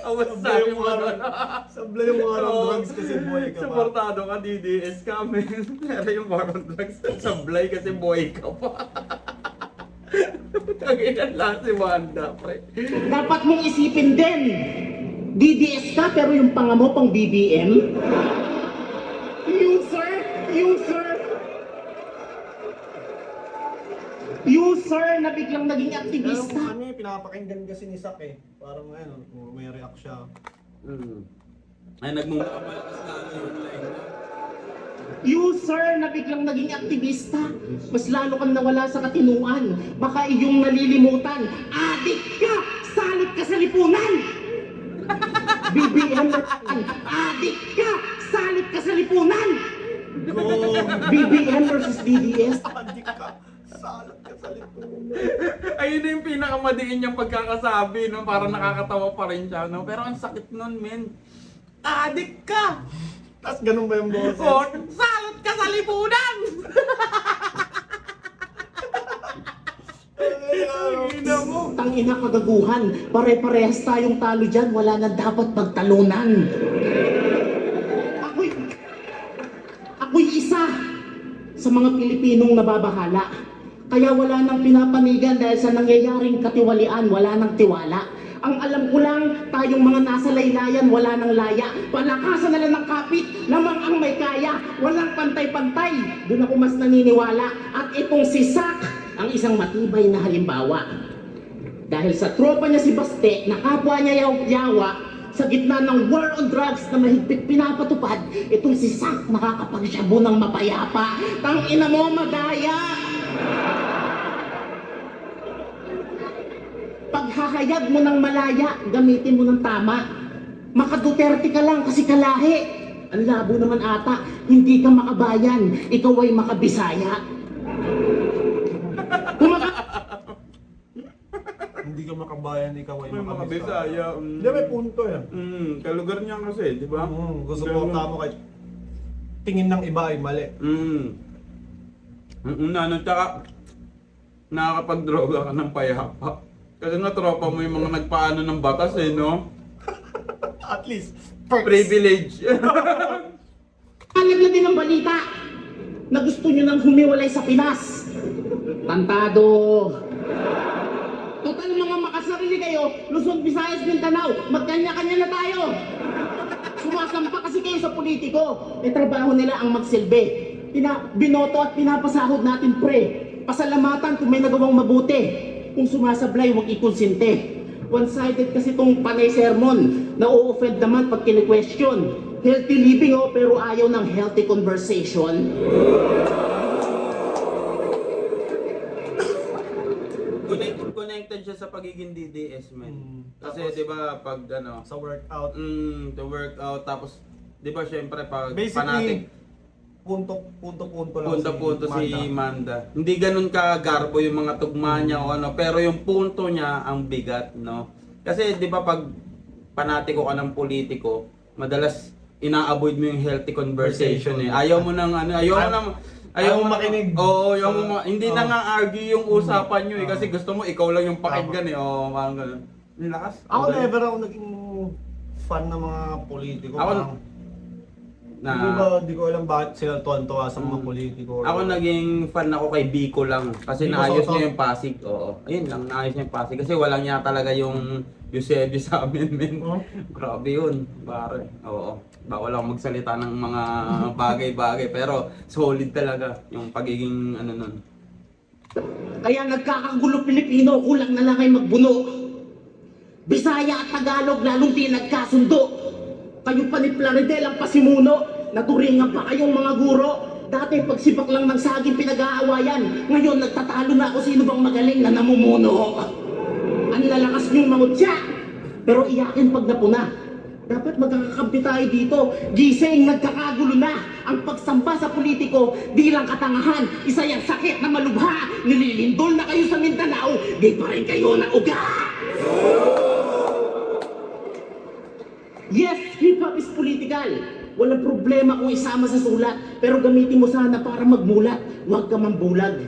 Awas
Sablay
sabi
yung
mo
mga
ano.
Sablay yung mga
Oo,
drugs kasi buhay ka pa.
Suportado ka, DDS ka, men. Pero yung war on drugs, sablay kasi buhay ka pa. Tanginan lang si Wanda, pre.
Dapat mong isipin din, DDS ka pero yung panga mo pang BBM? User na biglang naging
Pero
aktivista.
ano yung pinapakinggan kasi ni Sak eh. Parang ano, may react siya.
Ay, nagmumalakas na ano yung line niya.
User na biglang naging aktivista. Mas lalo kang nawala sa katinuan. Baka iyong nalilimutan. Adik ka! Salot ka sa lipunan! BBM na adik ka! Salot ka sa lipunan!
Go!
BBM versus DDS.
Adik ka! Salot ka sa likod.
Ayun na yung pinakamadiin niyang pagkakasabi, no? Parang nakakatawa pa rin siya, no? Pero ang sakit nun, men. Adik ka!
Tapos ganun ba yung boses?
O, salot ka sa lipunan! Ina mo!
Tangina kagaguhan. Pare-parehas tayong talo dyan. Wala na dapat pagtalunan. Ako'y isa sa mga Pilipinong nababahala. Kaya wala nang pinapanigan dahil sa nangyayaring katiwalian, wala nang tiwala. Ang alam ko lang, tayong mga nasa laylayan, wala nang laya. Palakasan na lang ng kapit, lamang ang may kaya. Walang pantay-pantay, doon ako mas naniniwala. At itong si Sak, ang isang matibay na halimbawa. Dahil sa tropa niya si Baste, na kapwa niya yawa, sa gitna ng war on drugs na mahigpit pinapatupad, itong si Sak nakakapagsyabo ng mapayapa. Tangina mo, madaya! Paghahayag mo ng malaya, gamitin mo ng tama. Maka-Duterte ka lang kasi kalahi. Ang labo naman ata, hindi ka makabayan, ikaw ay makabisaya.
Hindi ka makabayan, ikaw ay
May mga
makabisaya.
Bisaya.
Hindi, may punto yan.
Kalugar niya kasi, di ba?
Gusto mo tama kay tingin ng iba ay mali.
Ano, tsaka nakakapag-droga ka ng payapa. Kasi natropa mo yung mga nagpaano ng batas eh, no?
At least, perks.
Privilege.
Alag na din ang balita na gusto nyo nang humiwalay sa Pinas. Tantado. Total mga makasarili kayo, Luzon, Visayas, Mindanao, magkanya-kanya na tayo. Sumasampa kasi kayo sa politiko. E trabaho nila ang magsilbi. Binoto at pinapasahod natin pre. Pasalamatan kung may nagawang mabuti. Kung sumasablay, huwag ikonsinte. One-sided kasi itong panay sermon. Na-o-offend naman pag kini-question. Healthy living pero ayaw ng healthy conversation.
Connected siya sa pagiging DDS, man. Kasi
Tapos,
'di ba pag ano,
sa workout.
the workout tapos Di ba syempre pag
Basically,
fanatic,
punto lang
punto si
Manda.
Manda. Hindi ganun kagarbo yung mga tugma niya o ano, pero yung punto niya ang bigat, no? Kasi di ba pag panatiko ka ng politiko, madalas ina-avoid mo yung healthy conversation eh. Ayaw mo nang ano, ayaw mo
makinig.
Oo, hindi na
Oo.
nga argue yung usapan nyo eh kasi gusto mo ikaw lang yung pakinggan eh. Oo, parang ganun. Ang lakas.
Ako
Ang galing.
never ako naging fan ng mga politiko.
Ako
Parang, di ko alam bakit sila tonto sa mga politiko.
Ako naging fan ako kay Biko lang kasi
Biko
naayos
Soto.
niya yung Pasig. Oo. Ayun lang, naayos niya yung Pasig kasi walang niya talaga yung Eusebio sa amin, men.
Huh?
Grabe yun, pare. Oo. Bawal ako magsalita ng mga bagay-bagay pero solid talaga yung pagiging ano nun.
Kaya nagkakagulo Pilipino, kulang na lang ay magbuno. Bisaya at Tagalog lalong di nagkasundo. Kayo pa ni Plaridel ang pasimuno. Naturingan pa kayong mga guro. Dati pagsibak lang ng saging pinag-aawayan. Ngayon nagtatalo na ako sino bang magaling na namumuno. Ang lalakas niyong mangutya. Pero iyakin pag napuna. Dapat magkakakampi tayo dito. Gising, nagkakagulo na. Ang pagsamba sa politiko, di lang katangahan. Isa yung sakit na malubha. Nililindol na kayo sa Mindanao. Di pa rin kayo na uga. Yes, hip-hop is political. Walang problema kung isama sa sulat. Pero gamitin mo sana para magmulat. Huwag ka mambulag.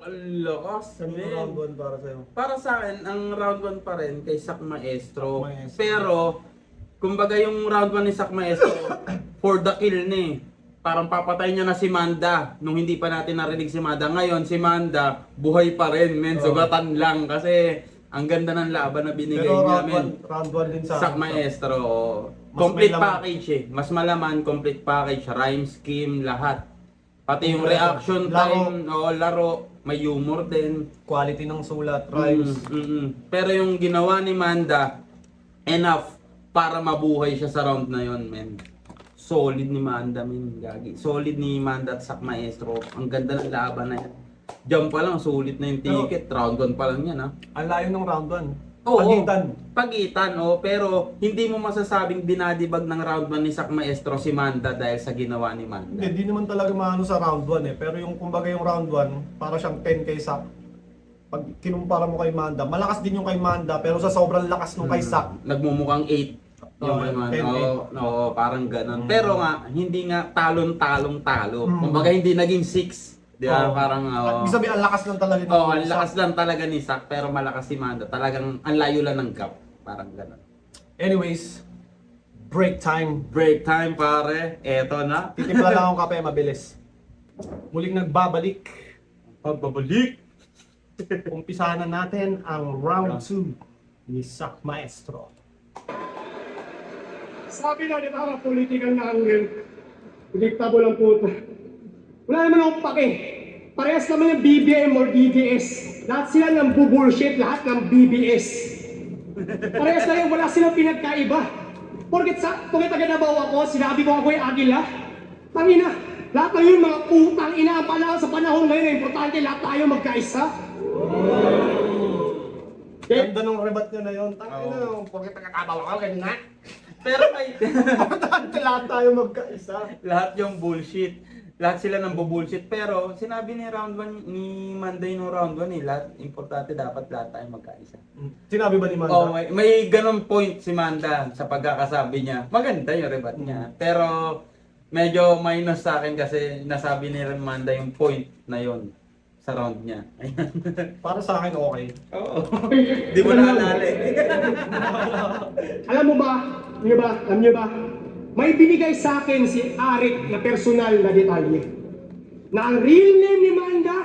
Ang lakas,
Ano yung round 1 para sa'yo?
Para sa akin, ang round 1 pa rin kay Sak Maestro.
Sak Maestro.
Pero, kumbaga yung round 1 ni Sak Maestro, for the kill ni. Parang papatay niya na si Manda nung hindi pa natin narinig si Manda. Ngayon, si Manda, buhay pa rin, men. Sugatan lang kasi ang ganda ng laban na binigay
Pero
niya,
round
men.
1 round 1 din sa
Sak Maestro, oh.
Mas
Complete
may laman.
package eh. Mas malaman, complete package. Rhyme scheme, lahat. Pati yung
Kompleto.
reaction
Laro.
time, laro, may humor din.
quality ng sulat, rhymes.
Pero yung ginawa ni Manda, enough para mabuhay siya sa round na yon, men. Solid ni Manda, men. Gagi. Solid ni Manda at Sak Maestro. Ang ganda ng laban na yan. Diyan pa lang, sulit na yung ticket. Round 1 pa lang yan, ha?
Ang layo ng round 1.
Oo.
Pagitan.
Pagitan, pero hindi mo masasabing dinadibag ng round 1 ni Sak Maestro si Manda dahil sa ginawa ni Manda.
Hindi naman talaga maano sa round 1 eh. Pero yung kumbaga yung round 1, para siyang 10 kay Sak. Pag kinumpara mo kay Manda, malakas din yung kay Manda pero sa sobrang lakas nung kay Sak.
Nagmumukhang 8 yung kay Manda.
10-8.
Oo, parang ganun. Pero nga, hindi nga talon-talong-talo.
Mm.
Kumbaga hindi naging 6. Di ba?
Oo.
Parang,
At ibig sabihin, ang lakas lang talaga
Oo, ang
Sak.
lakas lang talaga ni Sak pero malakas si Manda. Talagang ang layo lang ng gap. Parang ganun.
Anyways, break time.
Break time, pare. Eto na.
Titimpla lang akong kape, mabilis. Muling nagbabalik.
Pagbabalik.
Umpisahan na natin ang round 2 ni Sak Maestro.
Sabi na nito mga political na angle, predictable ang puto. Wala naman akong pake. Parehas naman yung BBM or BBS. Lahat sila ng bullshit, lahat ng BBS. Parehas na yung wala silang pinagkaiba. Porket taga Davao ako, sinabi ko ako yung Agila. Tangina, lahat ng yun mga putang ina ang panahon sa panahon ngayon. Importante lahat tayo magkaisa.
Ganda ng rebat nyo na yun. Tangina, porket taga-Davao ako, ganun na.
Pero may...
Importante lahat tayo magkaisa.
lahat yung bullshit. Lahat sila nang bullshit. Pero sinabi ni round 1 ni Manday no round 1 lahat importante dapat lahat tayo magkaisa.
Sinabi ba ni Manda?
Oh, may ganun point si Manda sa pagkakasabi niya. Maganda yung rebat niya. Pero medyo minus sa akin kasi nasabi ni Manda yung point na yon sa round niya. Ayan.
Para sa akin, okay.
Oo. Di mo naalala eh.
Alam mo ba? Alam niyo ba? May binigay sa akin si Arik na personal na detalye. Na ang real name ni Manda,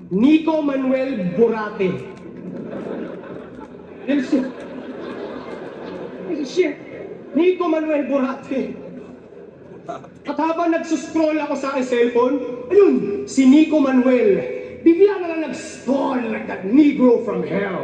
Nico Manuel Burate. Real shit. Real shit. Nico Manuel Burate. At habang nagsuscroll ako sa aking cellphone, ayun, si Nico Manuel. Bigla na lang nag-spawn like that Negro from hell.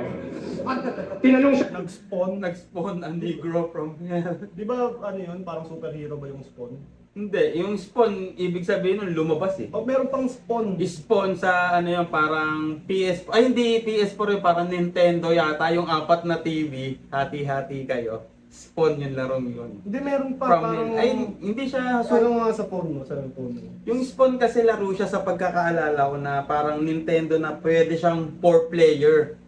At tinanong siya,
Nag-spawn a Negro from hell.
Di ba ano yun? Parang superhero ba yung spawn?
Hindi, yung spawn, ibig sabihin nun lumabas eh.
O meron pang spawn.
Spawn sa ano yung parang PS, ay hindi PS4 yung parang Nintendo yata, yung 4 na TV, hati-hati kayo. Spawn yung larong yun.
Hindi, meron pa.
From
Parang,
ay, hindi siya
ano nga sa phone mo? Sa phone mo?
yung Spawn kasi laro siya sa pagkakaalala ko na parang Nintendo na pwede siyang 4-player.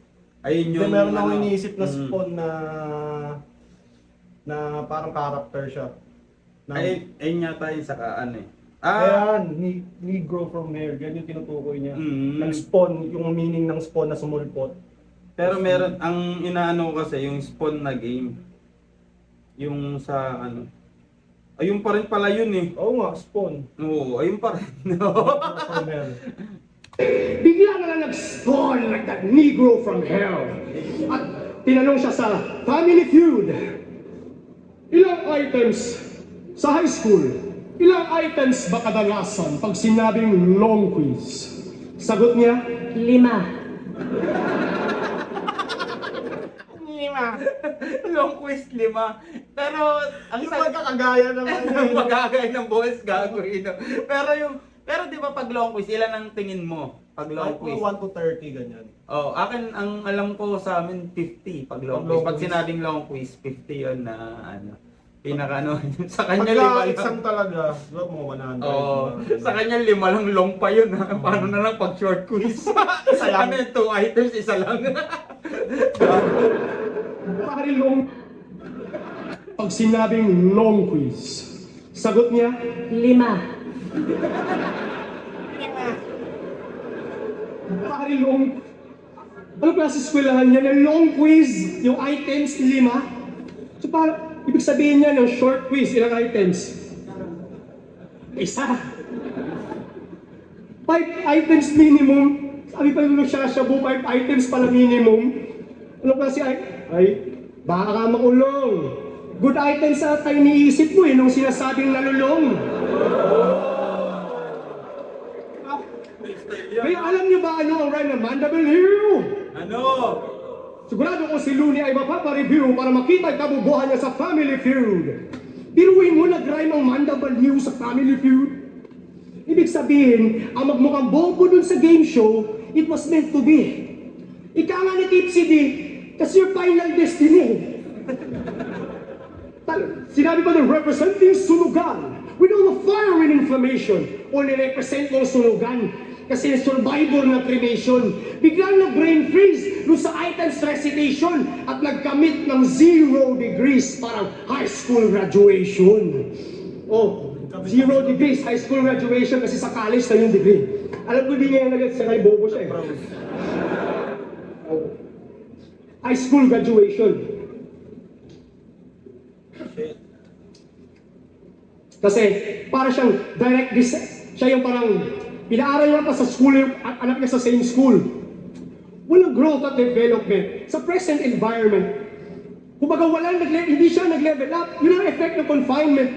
Ayun
Hindi,
yung
meron akong
ano,
iniisip na spawn na parang character siya. Na,
ayun yata yung saka ano eh.
Ayan, Negro from Hair. Ganyan yung tinutukoy niya. Nag-spawn, yung meaning ng spawn na sumulpot.
Pero meron, ang inaano ko kasi yung Spawn na game. Yung sa ano. Ayun pa rin pala yun eh.
Oo nga, spawn.
Oo, ayun pa rin.
Negro from Hair.
Bigla na lang nag-spawn like that Negro from hell. At tinanong siya sa Family Feud, ilang items sa high school? Ilang items ba kadalasan pag sinabing long quiz? Sagot niya,
5.
Long quiz 5. Pero ang
Yung pagkakagaya naman yun.
magagay ng boss gagawin. No? Pero di ba pag long quiz, ilan ang tingin mo? Pag long quiz.
1 to 30, ganyan.
Oh, akin ang alam ko sa amin 50 pag long quiz. Pag sinabing long quiz, 50 'yon na ano. Pinaka ano, sa kanya
Pagka
5
exam
lang.
talaga, wag mo 100.
Oh, sa kanya 5 lang long pa 'yun ha. Paano na lang pag short quiz?
Isa lang.
Ano 2 items, isa lang.
pare long... Pag sinabing long quiz, sagot niya,
5.
pare long... Ano klase eskwelahan niya na long quiz, yung items 5? So para, ibig sabihin niya ng short quiz, ilang items? Isa. 5 items minimum. Sabi pa yung nagsasabo, 5 items pala minimum. Ano klase ay, baka ka makulong. Good items sa tayo iniisip mo eh, nung sinasabing nalulong. Kaya alam niyo ba ano ang rhyme ng Mandeville?
Ano?
Sigurado ko si Looney ay mapapareview para makita ang kabubuhan niya sa Family Feud. Biruin mo nag-rhyme ang Mandeville sa Family Feud. Ibig sabihin, ang magmukhang bobo dun sa game show, it was meant to be. Ika nga ni Tipsy D, that's your final destiny. Sinabi pa doon, representing sunugan with all the fire and inflammation. O nirepresent mong sunugan kasi survivor na cremation. Biglang nag-brain freeze doon sa items recitation at nagkamit ng 0 degrees parang high school graduation. Oh, 0 degrees high school graduation kasi sa college na yung degree. Alam ko di niya yung nag-get sa kay bobo siya eh. Oh. High school graduation. Kasi para siyang siya yung parang pinaaral niya pa sa school yung anak niya sa same school. Walang growth at development sa present environment. Kumbaga hindi siya nag-level up. Yun ang effect ng confinement.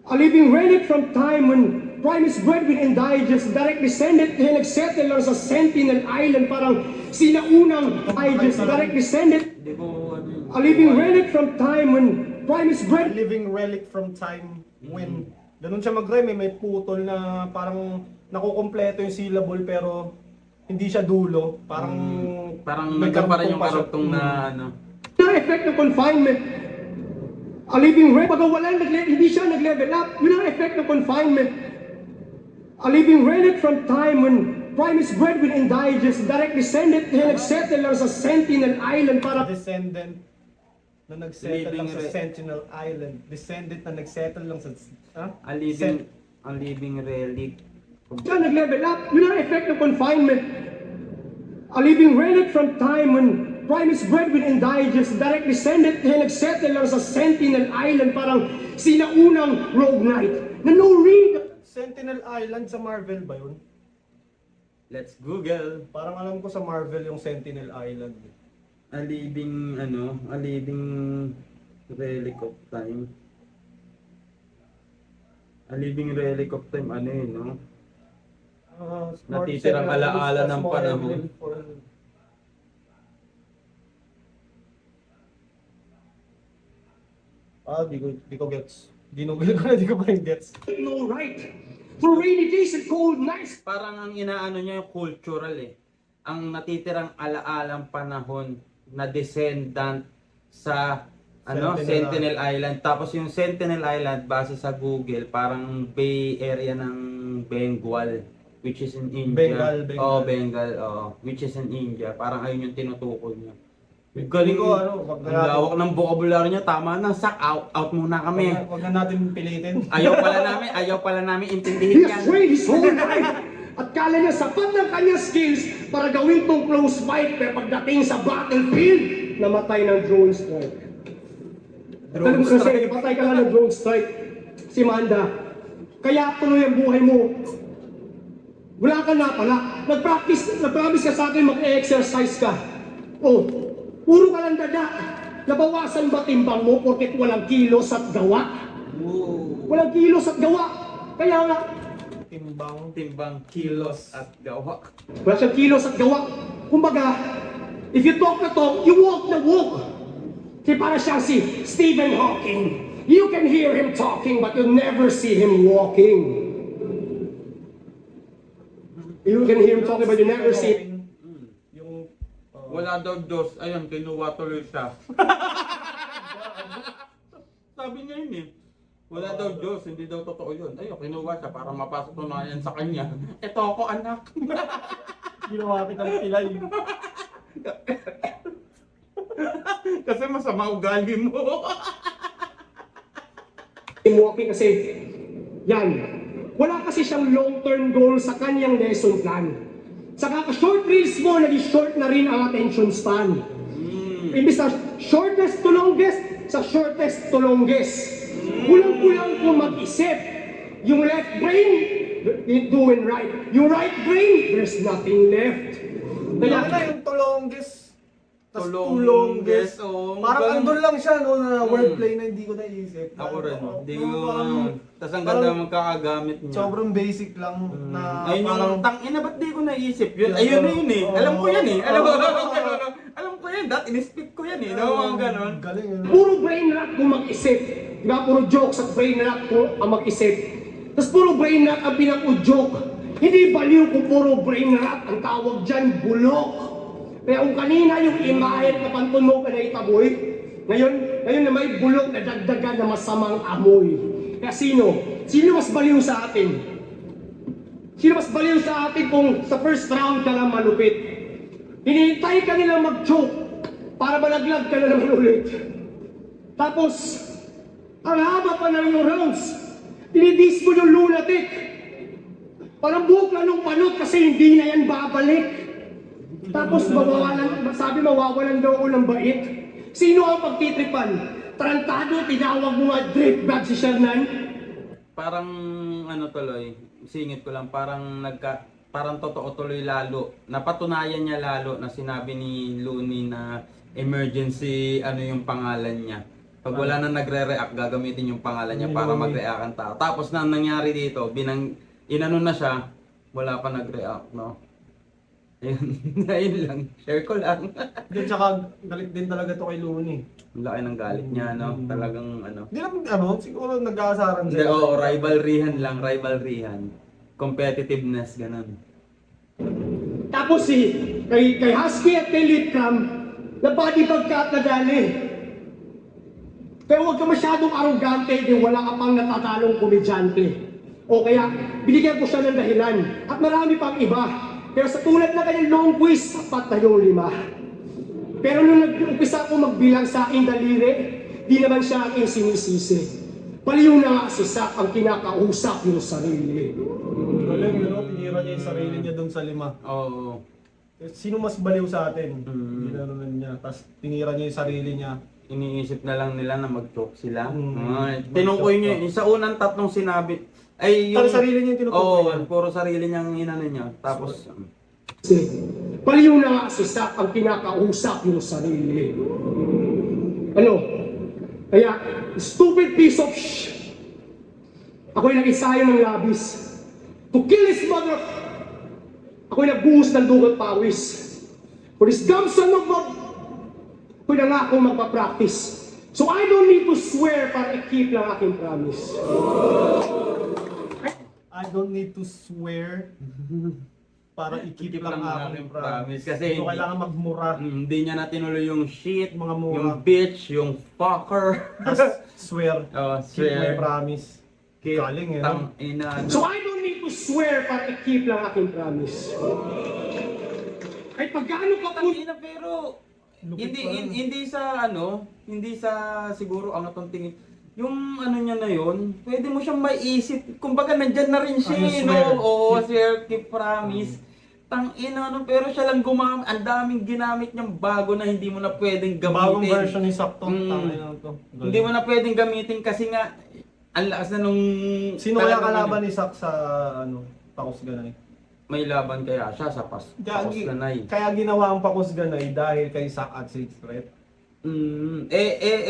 A living relic from time when Primus Bredwin and Digest direct descendant na nagsettle lang sa Sentinel Island parang sinaunang Digest direct descendant.
Hindi ko ano.
A living relic from time when Primus
A
Bredwin
living relic from time when ganun siya mag-rhyme, may putol na parang nakukumpleto yung syllable pero hindi siya dulo. Parang
Nagka pa rin yung
pa siya.
karugtong na ano.
na effect ng confinement. A living relic, hindi siya nag-level up. Yun ang effect ng confinement. A living relic from time when Primus Bredwin and Digest direct descendant na nagsettle lang sa Sentinel Island para
Descendant na nagsettle lang sa
Living
Sentinel Island. Descendant na nagsettle lang sa... Ha?
Ang living relic.
siya nag-level up. Yun ang effect ng confinement. A living relic from time when Primus Bredwin and Digest direct descendant na nagsettle lang sa Sentinel Island parang sinaunang Rogue Knight na no read.
Sentinel Island sa Marvel ba yun?
Let's Google.
Parang alam ko sa Marvel yung Sentinel Island.
A living relic of time. A living relic of time, ano yun, no? Natitirang alaala ng panahon.
Di ko gets. Ginugol ko na, di ko pa yung gets.
No right. For rainy days and cold nights.
Parang ang inaano niya yung cultural eh. Ang natitirang alaalang panahon na descendant sa Sentinel Island. Tapos yung Sentinel Island, base sa Google, parang Bay Area ng Bengal, which is in India.
Bengal.
Oo, Bengal. Which is in India. Parang ayun yung tinutukoy niya. Galing
ko, wag
ang lawak ng vocabulary niya. Tama na, sak. Out muna kami.
Wag na natin pilitin.
Ayaw pala namin intindihin
He
yan.
has trained his whole life at kala niya sapat ng kanyang skills para gawin tong close fight, pero pagdating sa battlefield, namatay ng drone strike. Alam mo kasi, patay ka lang ng drone strike, si Manda. Kaya tuloy ang buhay mo. Wala ka na pala. Nag-promise ka sa akin mag-exercise ka. Oh, puro ka lang dada. Nabawasan ba timbang mo porket walang kilos at gawa? Walang kilos at gawa. Kaya nga,
Timbang, kilos at gawa.
wala siyang kilos at gawa. Kumbaga, if you talk na talk, you walk na walk. Kasi para siyang si Stephen Hawking. You can hear him talking, but you'll never see him walking. You can hear him talking, but you never see him.
Yung
Wala daw Diyos. Ayun, kinuha tuloy siya. Sabi niya yun eh. Wala daw Diyos, hindi daw totoo yun. Ayun, kinuha siya para mapatunayan sa kanya. Ito ako anak.
ginawa kitang pilay.
Kasi masama ugali mo.
Walking kasi, yan, wala kasi siyang long-term goal sa kanyang lesson plan. Sa kaka-short reels mo, naging short na rin ang attention span. Imbis na shortest to longest, sa shortest to longest. Kulang-kulang kung mag-isip. Yung left brain, you're doing right. Yung right brain, there's nothing left.
Kaya
Kaya,
na yung tulongges. Tas
Tulongges, oo.
Parang
Ganun.
andun lang siya no, na wordplay na hindi ko naisip.
Ako rin. Hindi
Parang-
ko
parang-
Tapos ang ganda magkakagamit niya.
Sobrang basic lang na
Ayun
parang
yung tangina, ba't di ko naisip yun?
Yeah,
Ayun na yun eh.
oo.
Alam ko yan eh. Alam ko,
Oo.
alam ko yan. Dat, in-speak ko yan eh. No, mga ganon.
Galing yun.
puro brain rot kung mag-isip. Diba, puro jokes at brain rot kung ang mag-isip. Tapos puro brain rot ang pinag-joke. Hindi baliw kung puro brain rot ang tawag dyan, bulok. Kaya kung kanina yung imahe na pantun mo ka na itaboy, ngayon na may bulok na dagdagan na masamang amoy. Kaya sino? Sino mas baliw sa atin? Sino mas baliw sa atin kung sa first round ka lang malupit? Hinihintay ka nilang mag-joke para malaglag ka na naman ulit. Tapos, ang haba pa ng yung rounds, dinidis mo yung lunatic. Parang buhok na nung panot kasi hindi na yan babalik. Tapos mawawalan daw ako ng bait. Sino ang pagtitripan? Tarantado, tinawag mo nga drip bag si Shernan?
Parang ano tuloy, singit ko lang, parang totoo tuloy lalo. Napatunayan niya lalo na sinabi ni Looney na emergency ano yung pangalan niya. Pag wala na nagre-react, gagamitin yung pangalan niya para mag-react ang tao. Tapos na nangyari dito, inano na siya, wala pa nag-react, no? Ayun, ayun lang. Share ko lang.
Then tsaka galit din talaga to kay Looney.
Ang laki ng galit niya, no? Talagang ano.
Hindi naman siguro nag-aasaran
Hindi,
sila.
oo, rivalryhan lang, rivalryhan. Competitiveness, ganun.
Tapos kay Husky at kay Litcam, na body bag ka at nadali. Pero huwag ka masyadong arrogante, di wala ka pang natatalong komedyante. O kaya, binigyan ko siya ng dahilan. At marami pang iba. Pero sa tulad na kanyang long quiz, sapat na yung 5. Pero nung nag-umpisa ako magbilang sa aking daliri, di naman siya aking sinisisi. Paliw na nga si Sak ang kinakausap yung sarili.
Galing tinira niya yung sarili niya doon sa 5.
Oo.
Sino mas baliw sa atin? Ginanon niya. Tapos tinira niya yung sarili niya.
Iniisip na lang nila na mag-joke sila.
Mm.
Tinukoy niya, yung sa unang tatlong sinabi, ay yung...
Sarili niya yung tinukoy
Oo,
niya.
puro sarili niyang inano niya. Tapos,
Paliw na nga si Sak ang kinakausap yung sarili. Ano? Kaya, stupid piece of ako'y nag-isayo ng labis. To kill his mother, ako'y nagbuhos ng dugot pawis. For this gamson of God, ako'y nangako magpa-practice. So I don't need to swear para i-keep lang aking promise.
I don't need to swear para i-keep
Keep
lang
lang
ang
aking
promise.
promise. Kasi
Hindi ko
hindi-
kailangan magmura.
Hindi niya na tinuloy yung shit,
Mga mura.
yung bitch, yung fucker.
Just swear.
Swear.
Keep my promise.
Keep
Galing eh.
tang ina.
So I don't need to swear para i-keep lang aking promise. Kahit pagkaano ka po
Ina, pero
Lupit
hindi
pa rin.
hindi sa ano, hindi sa siguro ang atong tingin. Yung ano niya na yon, pwede mo siyang maiisip. Kumbaga nandyan na rin siya,
Ano,
no?
swear.
Oo, swear, keep promise. Tang ina, no? Pero siya lang gumamit. Ang daming ginamit niyang bago na hindi mo na pwedeng gamitin.
Bagong version ni Sakto.
Mm.
Tangin na to.
Hindi mo na pwedeng gamitin kasi nga ang lakas na nung
Sino kaya
talagang
kalaban
ano,
ni Sak sa ano, Pakos Ganay?
may laban kaya siya sa Pakos Ganay.
Kaya ginawa ang Pakos Ganay dahil kay Sak at Sixth Threat.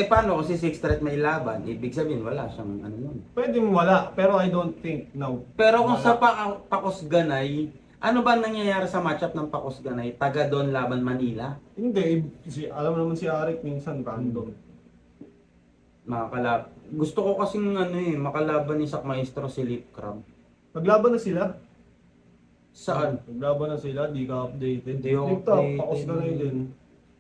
Paano kasi Sixth Threat may laban? Ibig sabihin wala siyang ano yun.
Pwedeng wala, pero I don't think no.
Pero kung
Wala.
sa Pakos Ganay, ano ba nangyayari sa matchup ng Pakos Ganay? Taga doon laban Manila?
Hindi, alam naman si Arik minsan random.
Gusto ko kasing makalaban ni Sak Maestro si Lip Crab.
Maglaban na sila.
Saan?
Maglaban na sila, di ka updated.
Di ako
TikTok,
updated.
Pakos Ganay din.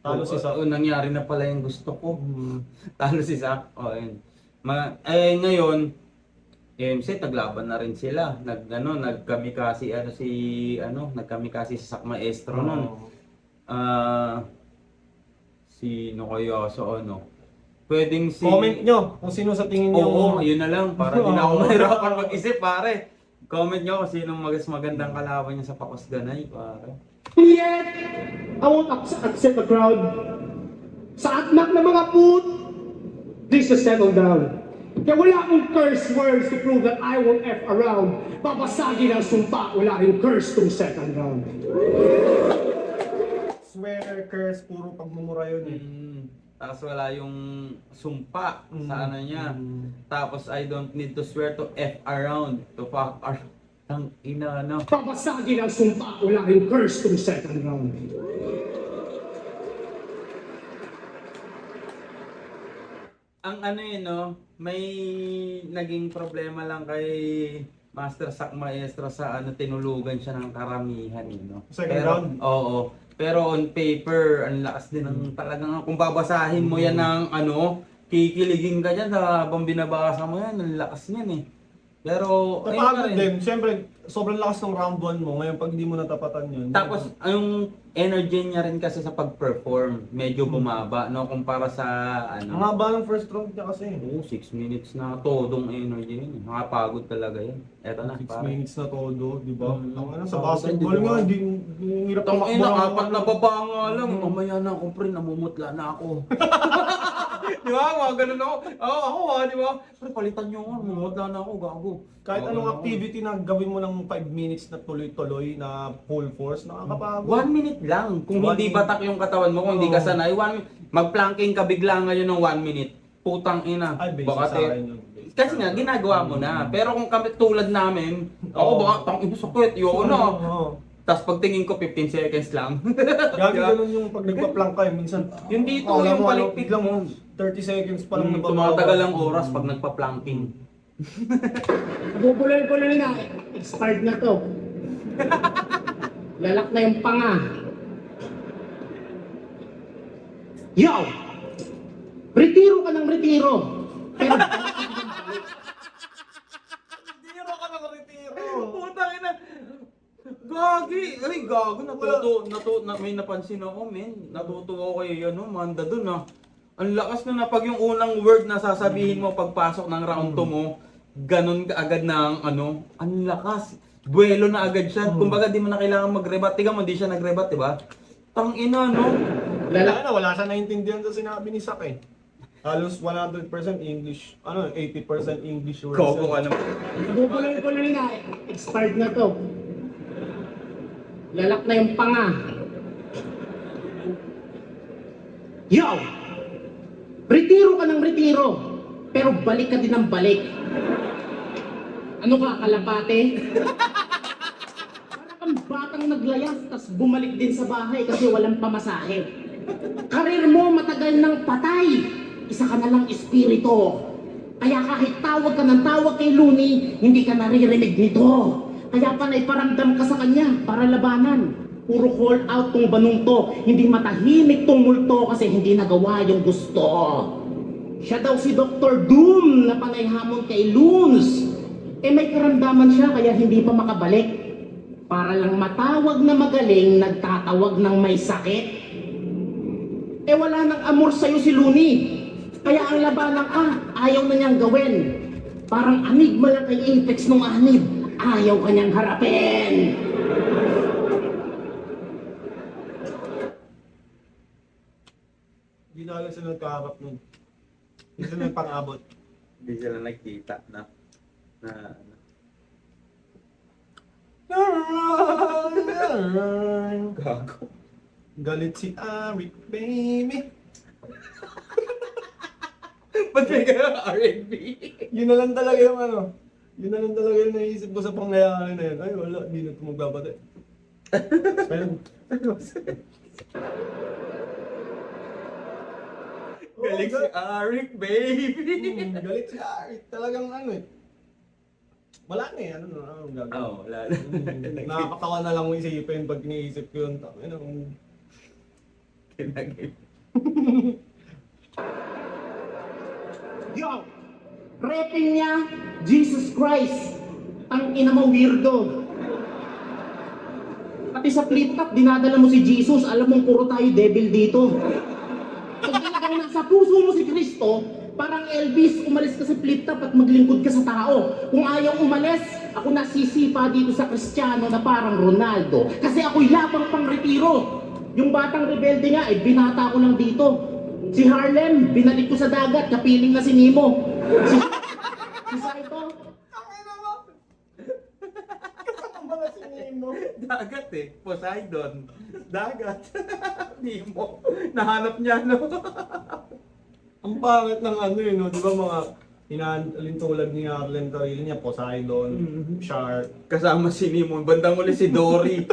Talo si Sak.
Nangyari na pala yung gusto ko.
Hmm.
Talo si Sak. Ayun. Ngayon, MC naglaban na rin sila. Nagkamikasi nagkamikasi si Sak Maestro nun. Sino kaya sa ano? Pwedeng si
Comment nyo kung sino sa tingin nyo.
Oo, yun na lang para di na ako
Oo.
mahirapan mag-isip, pare. Comment nyo kung sino mas magandang kalaban niya sa Pakos Ganay, pare.
yet, I won't upset the crowd. Sa atnak ng mga put, please just settle down. Kaya wala akong curse words to prove that I won't F around. Babasagin ang sumpa, wala rin curse tong second round.
Swear, curse, puro pagmumura yun eh.
Tapos wala yung sumpa sa ano niya. Tapos I don't need to swear to F around, to fuck around. Ang ina, no?
Babasagin ang sumpa, wala rin curse tong second round.
Ang ano yun, no? May naging problema lang kay Master Sak Maestro sa tinulugan siya ng karamihan, no?
Second round?
Oo. Pero on paper, ang lakas din ng talagang kung babasahin mo yan ng kikiligin ka dyan habang binabasa mo yan, ang lakas niyan eh. Pero, ayun pa
Napagod
rin.
din. Siyempre, sobrang lakas ng round 1 mo. Ngayon, pag hindi mo natapatan yun.
Tapos, yung energy niya rin kasi sa pag-perform, medyo bumaba, no? Kumpara sa,
ang haba ng first round niya kasi.
6 minutes na todong energy yun. Nakapagod talaga yun. Eto na,
6
pare.
minutes na todo, di ba? Sa
Pagod
basketball
din, di ba?
nga, hindi hirap
Tang ina,
tumakbo.
4 na baba nga lang. Mamaya na ako, pre, namumutla na ako. Di ba? Mga ganun ako. Ako di ba? Pre, palitan nyo ako, namumutla na ako, gago.
Kahit
Mga
anong
ganun ako.
activity na gawin mo ng 5 minutes na tuloy-tuloy na full force, nakakapagod.
1 minute lang. Kung
1
hindi
minute.
batak yung katawan mo, kung hindi ka
Oo.
sanay, mag-planking ka bigla ngayon ng 1 minute. Putang ina.
Ay, basic
Baka
sa akin yun.
kasi nga, ginagawa mo na. Pero kung kami tulad namin, ako
Oo.
baka tang ina sakit, yun na.
Oo.
Tapos pagtingin ko, 15 seconds lang.
Gagi
Diba?
ganun yung pag nagpa-plank ka, minsan.
Yung dito,
akala
yung
mo,
palikpik
biglang
mo.
30 seconds pa lang
Tumatagal ang oras pag nagpa-planking.
Bubuloy-buloy na. Expired na to. Lalak na yung panga. Yo! Retiro ka ng retiro. Pero
Retiro ka ng retiro.
Putang ina. Gagi! Ay, gago. May napansin ako, men. Natutuwa ko kay Manda dun, Ang lakas na pag yung unang word na sasabihin mo pagpasok ng round 2 mo, ganun ka agad ng ang lakas. Buwelo na agad siya. Kumbaga, di mo na kailangan mag-rebat. Tiga mo, di siya nag-rebat, diba? Tang ina, no?
Wala siya naintindihan sa sinabi ni Sak eh. Halos 100% English, 80% English words.
Gogo ka naman.
bubuloy-buloy na. Expired na to. Lalak na yung panga. Yo! Retiro ka ng retiro. Pero balik ka din ng balik. Ano ka, kalapate? Para kang batang naglayas, tas bumalik din sa bahay kasi walang pamasahe. Karir mo matagal ng patay. Isa ka na lang espiritu. Kaya kahit tawag ka ng tawag kay Looney, hindi ka naririnig nito. Kaya panay paramdam ka sa kanya para labanan. Puro call out tong banong to. Hindi matahimik tong multo kasi hindi nagawa yung gusto. Siya daw si Dr. Doom na panay hamon kay Loons. May karamdaman siya kaya hindi pa makabalik. Para lang matawag na magaling, nagtatawag ng may sakit. Wala nang amor sa'yo si Looney. Kaya ang labanang ayaw na niyang gawin. Parang anigma lang kay Apex nung anib. Ayaw kanyang harapin.
Hindi na lang sila nagkaharap nun. Hindi sila nagpang-abot.
Hindi sila nagkita na. Gago.
Galit si Arik, baby.
Ba't may kaya R&B?
Yun na lang talaga yung ano. Yun na lang talaga yung naisip ko sa pangyayari na yun. Ay, wala. Hindi na ito magbabate. Ayun.
Galing si Arik, baby.
Galit si Arik. Talagang ano eh. Wala na eh. Ano gagawin?
Oo, wala na.
Nakakatawa na lang mo isipin pag iniisip ko yun. Ano,
Kinagin.
Yo! Rapping niya, Jesus Christ. Ang ina mo weirdo. Pati sa flip top, dinadala mo si Jesus. Alam mong puro tayo devil dito. Pag talagang nasa puso mo si Kristo, parang Elvis, umalis ka sa flip top at maglingkod ka sa tao. Kung ayaw umalis, ako nasisipa dito sa Kristiyano na parang Ronaldo. Kasi ako'y labang pang retiro. Yung batang rebelde nga, binata ko lang dito. Si Harlem, binalik ko sa dagat, kapiling na si Nemo. Si Saito,
kasama na si Nemo.
Dagat eh. Poseidon. Dagat. Nemo. Nahanap niya, no?
Ang pangit ng ano yun, no? Di ba mga alintulad ni Harlem Carrillo niya, Poseidon, Shark.
Kasama si Nemo. Bandang uli si Dory.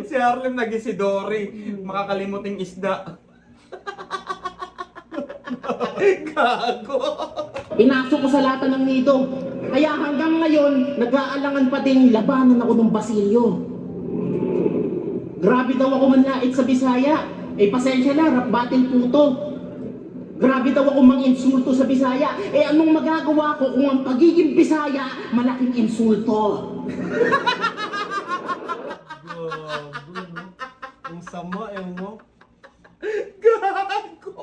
si Harlem naging si Dory. Makakalimuting isda. Gago.
pinasok ko sa lata ng nido. Kaya hanggang ngayon, nag-aalangan pa din labanan ako ng Basilio. Grabe daw ako manlait sa Bisaya. Pasensya na, rap battle puto. Grabe daw ako mang-insulto sa Bisaya. Anong magagawa ko kung ang pagiging Bisaya, malaking insulto?
Ang sama eh, no?
Gago.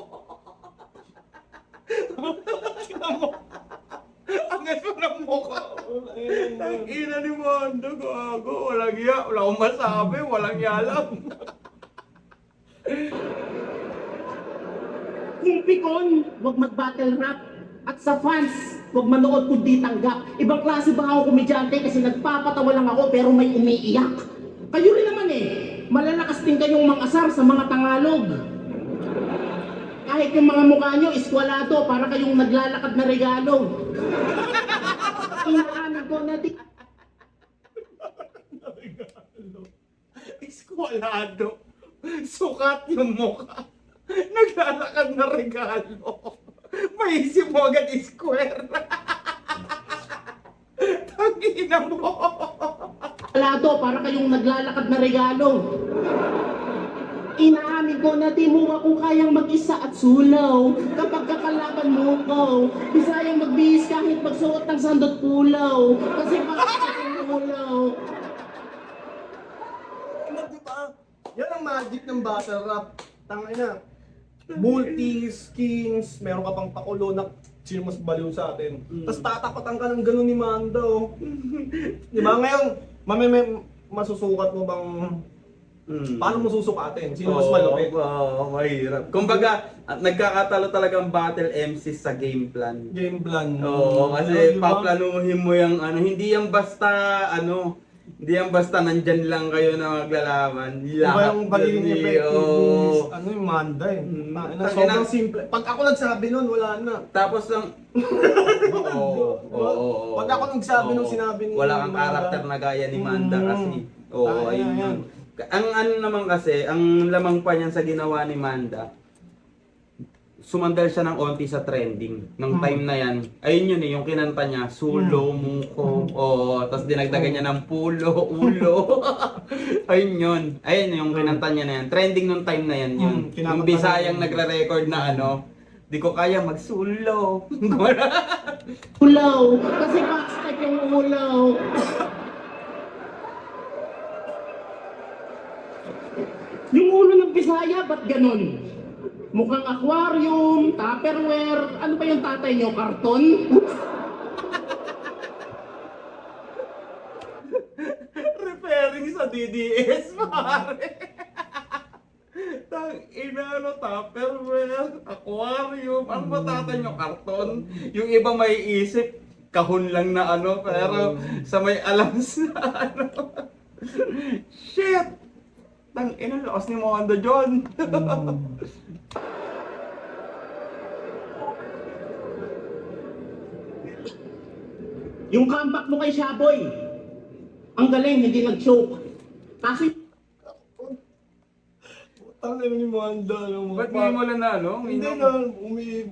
Angas mo ng mukha. Ang ina ni Mondo, gago. Walang iya. Wala akong masabi. Walang iya lang.
Kung pikon, wag mag-battle rap. At sa fans, wag manood kundi tanggap. Ibang klase ba ako komedyante kasi nagpapatawa lang ako pero may umiiyak. Kayo rin naman malalakas din kayong mangasar sa mga Tagalog. Kahit yung mga mukha nyo, eskwalado, para kayong naglalakad na regalo. Inaamin ko na di...
Eskwalado. Sukat yung mukha. Naglalakad na regalo. Maisip mo agad square. Tangina mo.
Eskwalado, para kayong naglalakad na regalo. Inaamin ko na di mo ako kayang mag-isa at sulaw. Kapag kakalaban mo ko, bisayang magbihis kahit magsuot ng sandot pulaw. Kasi bakit ako pulaw?
Diba? Yan ang magic ng battle rap. Tangina. Multi-skins, meron ka pang pakulo na sino mas baliw sa atin. Tapos tatapatan ka ng gano'n ni Mando. Diba ngayon, masusukat mo bang paano mo susukatin? Sino mas malupit?
Mahirap. Kumbaga, nagkakatalo talagang battle MC sa game plan.
Game plan.
Oo, kasi
Diba?
paplanuhin mo yung hindi yan basta hindi yan basta nandyan lang kayo na maglalaban.
Diba yung pagiging
yun,
effective ano yung Manda eh. Sobrang simple. Pag ako nagsabi nun, wala na.
Tapos lang,
Pag ako nagsabi nung sinabi ni
wala kang
Manda.
karakter na gaya ni Manda kasi. Oo,
Ayan,
ayun
ayan.
yun. Ang ano naman kasi, ang lamang pa niyan sa ginawa ni Manda, sumandal siya ng onti sa trending. Nung time na yan, ayun yun eh, yung kinanta niya, sulo, muko, tapos dinagdagan niya ng pulo, ulo. Ayun yun. Ayun yung kinanta niya na yan. Trending nung time na yan yun. Yung Bisayang nagre-record na ano, di ko kaya magsulo.
Ulaw. Kasi backstep yung ulaw. Yung ulo ng Bisaya, ba't ganun? Mukhang aquarium, tupperware, ano ba yung tatay nyo? Karton?
Referring sa DDS, pare. Tang ina, ano, tupperware, aquarium, ano ba tatay nyo? Karton? Yung iba may isip, kahon lang na ano, pero sa may alam sa ano. Shit! Tang ina, lakas ni Mondo John.
Yung comeback mo kay Shaboy, ang galing, hindi nag-choke. Kasi
Ang ina ni Manda.
Ba't ngayon mo lang na ano?
Hindi na,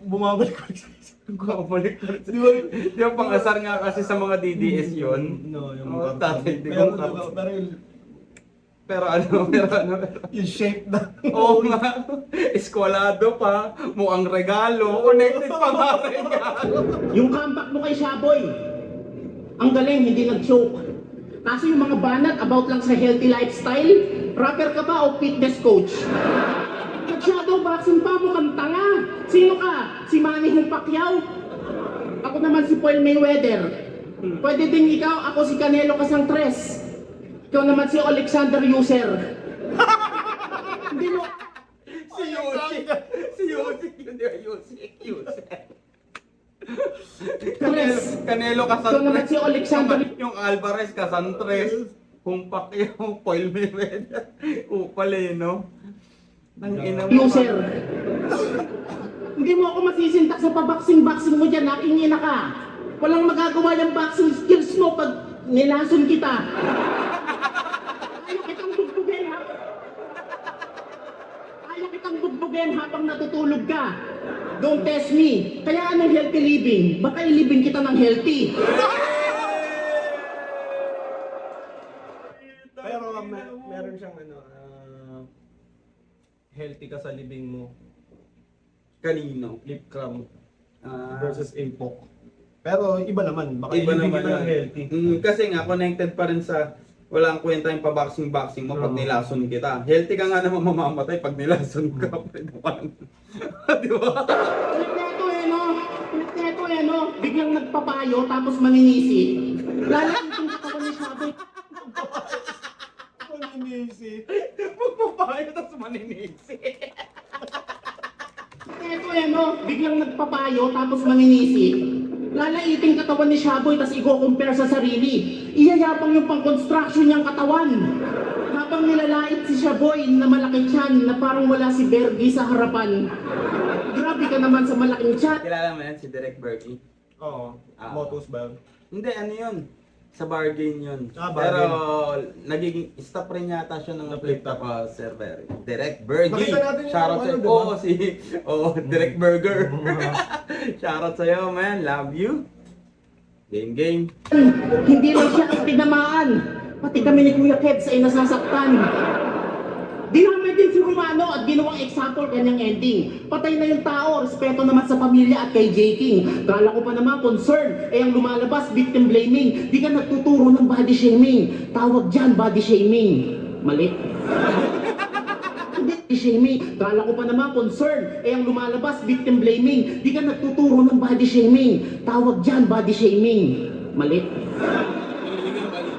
bumabalik ko sa
Bumabalik na.
Di ba?
Di ba pang-asar nga kasi sa mga DDS yun?
No, yung
Oo, tatay, di
pero,
ko
pero
Pero ano,
yung shape na.
oo nga, eskwalado pa, mukhang regalo, connected pa nga regalo.
yung comeback mo kay Shaboy, ang galing, hindi nag-choke. Kasi yung mga banat about lang sa healthy lifestyle, rapper ka ba o fitness coach? Nag-shadow boxing pa, mukhang tanga. Sino ka? Si Manny Pacquiao? Ako naman si Paul Mayweather. Pwede din ikaw, ako si Canelo Casantres. Ikaw naman si Alexander User. Hindi mo...
Si Yusik, yun di ba Yusik. Canelo
Ikaw naman si Alexander...
yung Alvarez, Casantres, humpak yung Paul Mayweather. Upal eh, no? Nang ina mo.
User. Hindi mo ako masisintak sa paboxing-boxing mo dyan, aking ina ka. Walang magagawa yung boxing skills mo pag nilason kita. Ayaw kitang bugbugin ha. Ayaw kitang bugbugin habang natutulog ka. Don't test me. Kaya anong healthy living? Baka ilibing kita ng healthy.
Pero meron siyang healthy ka sa libing mo.
Kanino?
Lip cramp
Ah,
versus APOC. Pero iba naman, baka
iba
ilibing
naman
kita ng
yun.
healthy.
Kasi nga, connected pa rin sa walang kwenta yung pa-boxing-boxing mo pag
Oo.
nilason kita. Healthy ka nga naman mamamatay pag nilason ka. Pwede ka. Di ba?
Ulit neto eh no. Biglang nagpapayo tapos maninisi. Lalaking katawan ni Shaboy.
Paninisi.
Magpapayo tapos maninisi.
Neto eh no. Biglang nagpapayo tapos maninisi. Lalaiting katawan ni Shaboy tapos i-compare sa sarili. Iyayapang yung pang-construction niyang katawan. Habang nilalait si Shaboy na malaki tiyan na parang wala si Bergie sa harapan. Grabe ka naman sa malaking tiyan.
Kilala mo yan si Derek Berkey?
Oo.
Ah.
Motos ba?
Hindi, ano yun? Sa bargain yun.
Ah,
Pero
bargain.
nagiging stop rin yata siya ng flip top server. Derek Berkey.
Nakita natin yung
Shoutout
ano,
sa'yo.
diba?
Oo, Derek Burger. Shoutout sa'yo, man. Love you. Game.
Hindi lang siya ang tinamaan. Pati kami ni Kuya Kebs ay nasasaktan. Dinamay din si Romano at ginawang example kanyang ending. Patay na yung tao, respeto naman sa pamilya at kay J. King. Kala ko pa naman concern, eh ang lumalabas, victim blaming. Di ka nagtuturo ng body shaming. Tawag dyan, body shaming. Mali. Hindi shaming. Kala ko pa naman concern, eh ang lumalabas, victim blaming. Di ka nagtuturo ng body shaming. Tawag dyan, body shaming. Mali.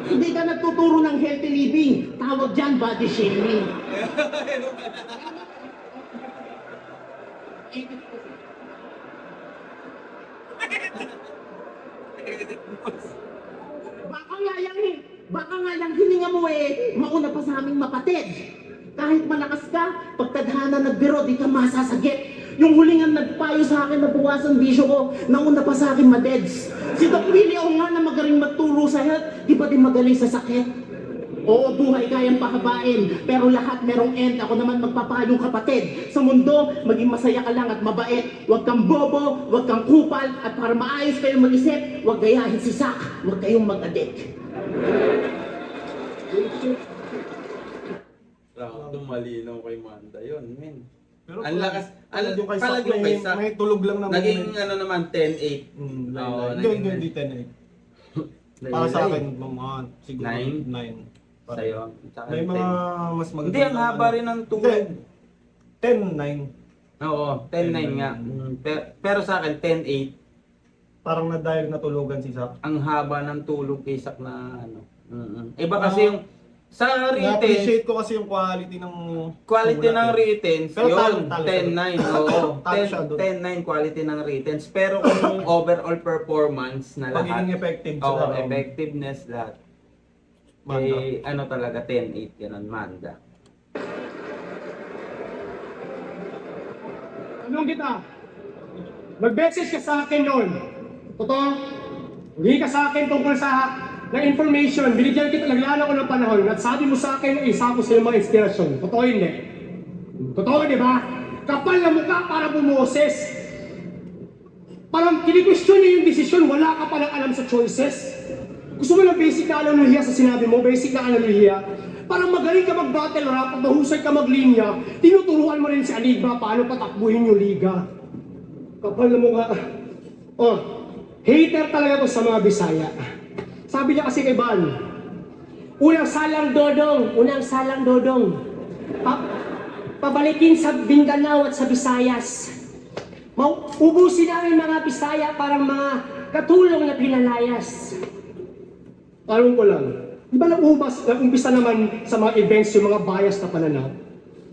Hindi ka nagtuturo ng healthy living. Tawag dyan, body shaming. Baka nga yung hininga mo eh, mauna pa sa aming mapatid. Kahit malakas ka, pag tadhana nagbiro, di ka masasagip. Yung hulingan nagpayo sa akin na buwasan bisyo ko, nauna pa sa akin madeds. Si Doc Willie o nga na magaling magturo sa health, di ba din magaling sa sakit? Oo, buhay kayang pahabain, pero lahat merong end. Ako naman magpapayong kapatid. Sa mundo, maging masaya ka lang at mabait. Huwag kang bobo, huwag kang kupal, at para maayos kayong mag-isip, huwag gayahin si Zack, huwag kayong mag-addict.
Malinaw kay Manda yun, men.
Pero
Ang lakas,
yung kay
palag
Sak,
yung kay Sak.
may tulog lang naman.
Naging ano naman, 10-8. Oo, naging-
Hindi 10-8. Para sa akin, mga siguro
Nine?
9.
Sa'yo. Tsaka
May
10.
mga mas maganda.
Hindi, ang haba rin ng tulog.
10-9.
Oo, 10-9 nga. Pero sa akin, 10-8.
Parang na dahil natulugan si Sak.
Ang haba ng tulog kay Sak na ano. Iba kasi yung sa retense,
Na-appreciate ko kasi yung quality ng
quality
sulat
ng
eh.
retense,
Pero
yun,
talo
10-9. Oo,
Talo siya doon.
10-9 quality ng retense. Pero kung overall performance na
Pagiging
lahat,
effective sa
oo,
laro.
effectiveness lahat,
Manda.
eh, ano talaga, 10-8 yan ang Manda.
Anong kita? Nag-message ka sa akin noon. Totoo? Hindi ka sa akin tungkol sa na information. Binigyan kita, naglaan ako ng panahon at sabi mo sa akin na isa ko sa iyong mga inspirasyon. Totoo hindi? Totoo, di ba? Kapal na mukha para bumoses. Parang kini-question niya yung desisyon, wala ka palang alam sa choices. Gusto mo ng basic na analohiya sa sinabi mo, basic na analohiya? Parang magaling ka mag-battle rap at mahusay ka maglinya, tinuturuan mo rin si Enigma paano patakbuhin yung liga. Kapal na mukha. Oh, hater talaga to sa mga Bisaya. Sabi niya kasi kay Van, unang salang dodong. Pabalikin sa Mindanao at sa Visayas. Ubusin namin mga Bisaya parang mga katulong na pinalayas. Tanong ko lang, di ba nag-umpisa naman sa mga events yung mga bias na pananaw?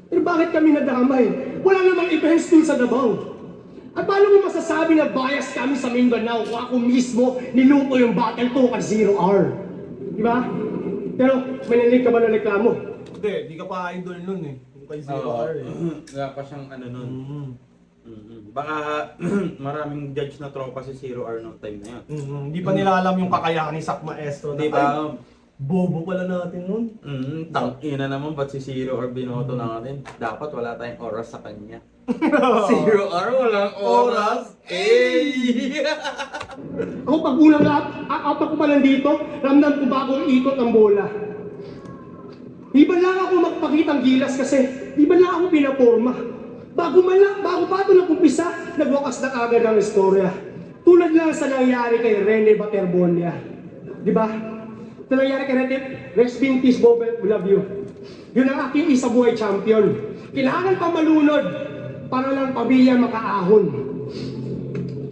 Pero bakit kami nadamay? Wala namang events dun sa Davao. At paano mo masasabi na bias kami sa Mindanao kung ako mismo niluto yung battle ko at 0R? Di ba? Pero may nalilig ka ba na reklamo?
Hindi, di ka pa idol nun eh. Yung kay Zero R eh.
Wala pa siyang ano nun. Baka maraming judge na tropa si 0R no time na yun.
Hindi pa nila alam yung kakayahan ni Sak Maestro.
Di
Ay,
ba?
bobo pala natin nun.
Tangina naman, ba't si 0R binoto natin? Dapat wala tayong oras sa kanya. 0R, walang oras.
Ako pag unang apat ko pa nandito, ramdam ko bagong ikot ang bola. Di ba lang ako magpakitang gilas kasi di ba lang ako pinaporma. Bago pa ito nag-umpisa, nagwakas na kagad ang istorya. Tulad lang sa nangyari kay Rene Baterbonia. Di ba? Ito nangyari kay Rene, Rex Pintis, Bobet, we love you. Yun ang aking isa buhay champion. Kailangan pa malunod para lang pamilya makaahon.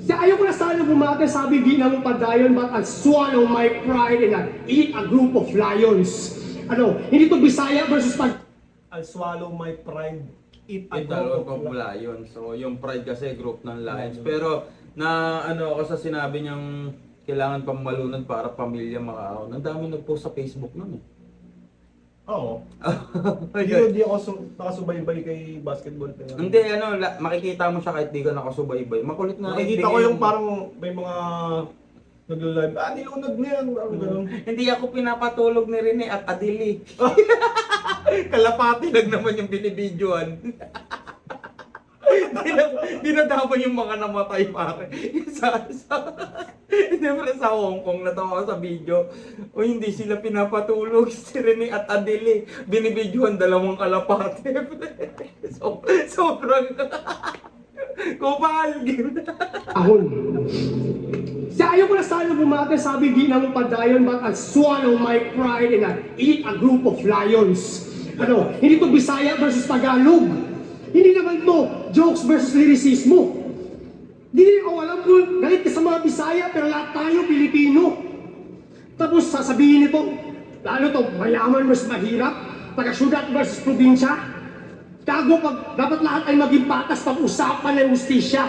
Ayaw ko na sana bumate, sabi di na mo padayon, but I'll swallow my pride and I'll eat a group of lions. Ano, hindi to Bisaya versus pag...
I'll swallow my pride. Eat a
Italo
group
of
of
Lions. So, yung Pride kasi group ng Lions. Pero, na ano ako sa sinabi niyang kailangan pang malunod para pamilya makaahon. Ang dami nag-post sa Facebook nun eh.
Oo. Hindi ako nakasubaybay kay basketball player.
Hindi, ano, makikita mo siya kahit di ka nakasubaybay. Makulit nga.
Nakikita ko yung parang may mga naglo-live. Nilunod na yan. Parang ganun.
Hindi ako pinapatulog ni Rene at Adili. Kalapati lang naman yung binibidyoan. Dinadapan yung mga namatay pare. Siyempre sa Hong Kong natawa ako sa video. O hindi sila pinapatulog si Rene at Adele. Binibidyoan dalawang kalapate. Sobrang kupal.
ahon. Ayaw ko na sana bumate, sabi di na mo padayon, but I'll swallow my pride and I'll eat a group of lions. Ano, hindi to Bisaya versus Tagalog. Hindi naman to jokes versus lyricismo. Hindi ko alam kung galit ka sa mga Bisaya, pero lahat tayo Pilipino. Tapos sasabihin nito, lalo to, mayaman versus mahirap, taga-syudad versus probinsya. Kago pag dapat lahat ay maging patas pag-usapan ng justisya.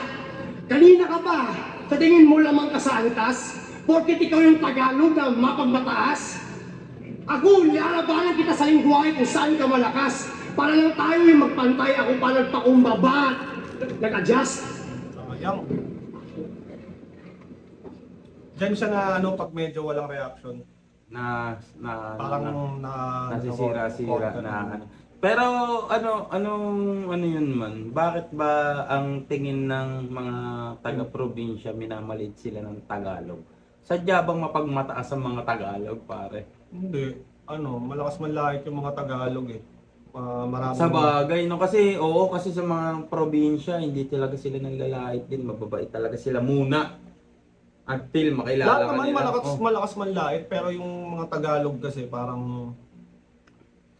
Kanina ka pa, sa tingin mo lamang ka sa antas, porket ikaw yung Tagalog na mapagmataas. Ako, lalabanan kita sa lingwahe kung saan ka malakas. Para lang tayo yung magpantay, ako pa nagpakumbaba. Nag-adjust.
Sayang. Diyan siya na pag medyo walang reaction. Parang
nasisira-sira na ano. Pero ano yun man? Bakit ba ang tingin ng mga taga-probinsya minamaliit sila ng Tagalog? Sadya bang mapagmataas ang mga Tagalog, pare?
Hindi. Malakas manlait yung mga Tagalog eh. Marami.
Sa bagay, no? Kasi, kasi sa mga probinsya, hindi talaga sila naglalait din. Mababait talaga sila muna. Until makilala
Lahat
ka
naman
nila.
malakas manlait, pero yung mga Tagalog kasi parang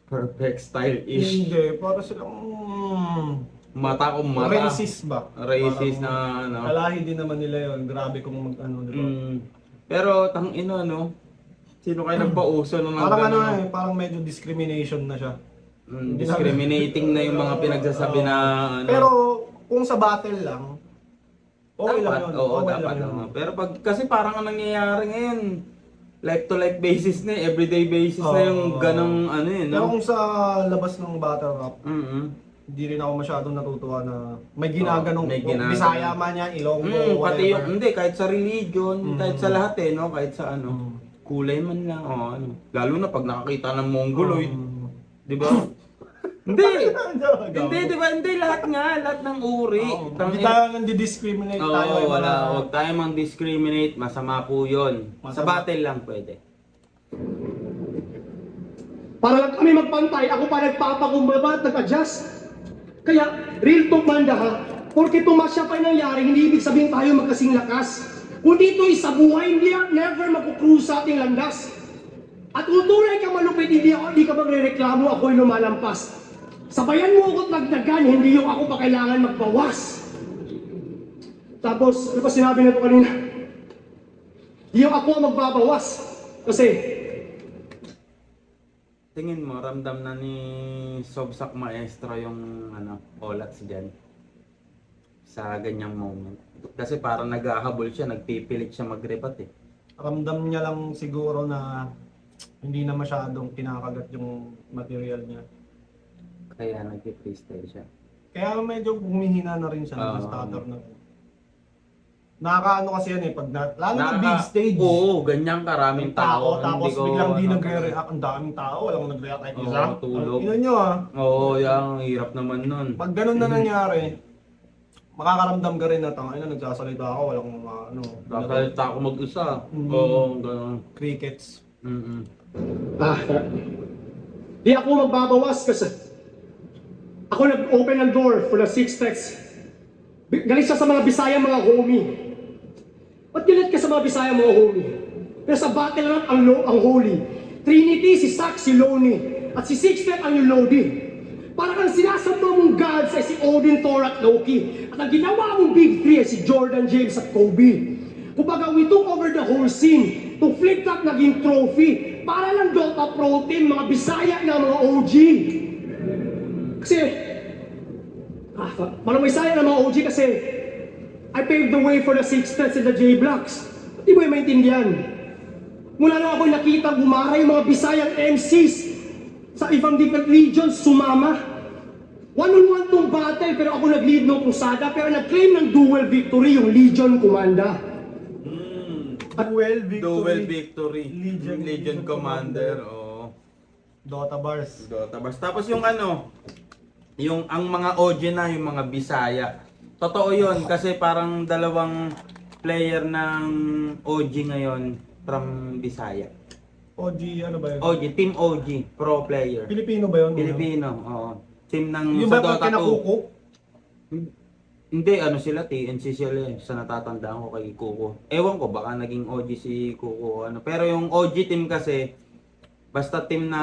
Perfect style-ish.
hindi, para silang
Mata ko mata.
racist ba?
Racist
Parang,
na, ano.
Kalahi din naman nila yun. Grabe kung di ba?
Pero, no? Sino kayo nagpauso nung
Parang
ganun, no?
parang medyo discrimination na siya.
Discriminating na yung mga pinagsasabi na, ano.
Pero kung sa battle lang, okay lang yun.
Oo,
Okay
dapat.
lang yun.
Pero kasi parang ang nangyayari ngayon, life to life basis na, everyday basis na yung ganong
Pero
no?
kung sa labas ng battle rap, hindi rin ako masyadong natutuwa na may ginaganong
may ginaganong.
Bisaya man yan, Ilonggo,
Pati
whatever.
yung, hindi, kahit sa religion, kahit sa lahat no? Kahit sa kulay man lang, Lalo na pag nakakita ng Mongoloid, di ba? Hindi, di ba? Hindi, lahat ng uri.
Hindi tayo nang-discriminate tayo.
Huwag tayo mang-discriminate, masama po yun. Sa battle lang pwede.
Para lang kami magpantay, ako pa nagpapakumbaba at nag-adjust. Kaya, real talk banda ha, porque tumasya pa yung nangyari, hindi ibig sabihin tayo magkasing lakas. Kung dito sa buhay, hindi never magkukruise sa ating landas. At kung tunay ka malupit, hindi ka magre-reklamo, ako'y lumalampas. Sabayan mo ako't nagdagan, hindi yung ako pa kailangan magbawas. Tapos, ano pa sinabi na ito kanina? Hindi yung ako ang magbabawas. Kasi,
Tingin mo, ramdam na ni Sobsak Maestro yung olats dyan sa ganyang moment. Kasi parang naghahabol siya, nagpipilit siya mag-rebat eh.
Ramdam niya lang siguro na hindi na masyadong kinakagat yung material niya.
Kaya nag-freestyle siya.
Kaya medyo humihina na rin siya, nag-stutter na rin. Nakakaano kasi yan eh, lalo na big stage.
Oo, ganyan karaming tao.
Tapos
Hindi ko,
biglang di nagre-react, ang daming tao, walang nagre-react kahit isa.
tulog.
Ina nyo
Oo, yung hirap naman nun.
pag ganun na nangyari, makakaramdam ka rin na nagsasalita ako, walang
Kakalita ako mag-isa. Oo, gano'n.
crickets.
di ako magbabawas kasi ako nag-open ng door for the 6 texts. Galing siya sa mga Bisaya, mga homie. Ba't galit ka sa mga Bisaya, mga homie? Pero sa battle lang ang holy. Trinity, si Sax, si Loni. At si Sixtet ang yung Lodi. Para kang sinasamba mong gods ay si Odin, Thor at Loki. At ang ginawa mong big three ay si Jordan, James at Kobe. Kumbaga, we took over the whole scene. To flip top naging trophy. Para lang Dota Pro Team, mga Bisaya na mga OG. Kasi, parang Bisaya na mga OG kasi I paved the way for the Sixtets and the J-Blocks. Di mo yung maintindihan? Mula nang ako'y nakita gumara yung mga Bisayang MCs sa ibang different regions, sumama. One-on-one tong battle, pero ako nag-lead ng krusada, pero nag-claim ng dual victory yung Legion Commander.
Duel
victory. Legion Commander. Oo.
Dota bars.
Tapos yung yung ang mga OG na, yung mga Bisaya. Totoo yun, kasi parang dalawang player ng OG ngayon from Bisaya.
OG, ano ba yun?
OG, Team OG, pro player.
Pilipino ba yun?
Pilipino, oo. Team ng
Yung
sa
ba
Dota 2.
kinakuko?
Hindi, sila, TNC sila eh. Sa natatandaan ko kay Kuko. Ewan ko, baka naging OG si Kuko. Pero yung OG team kasi, basta team na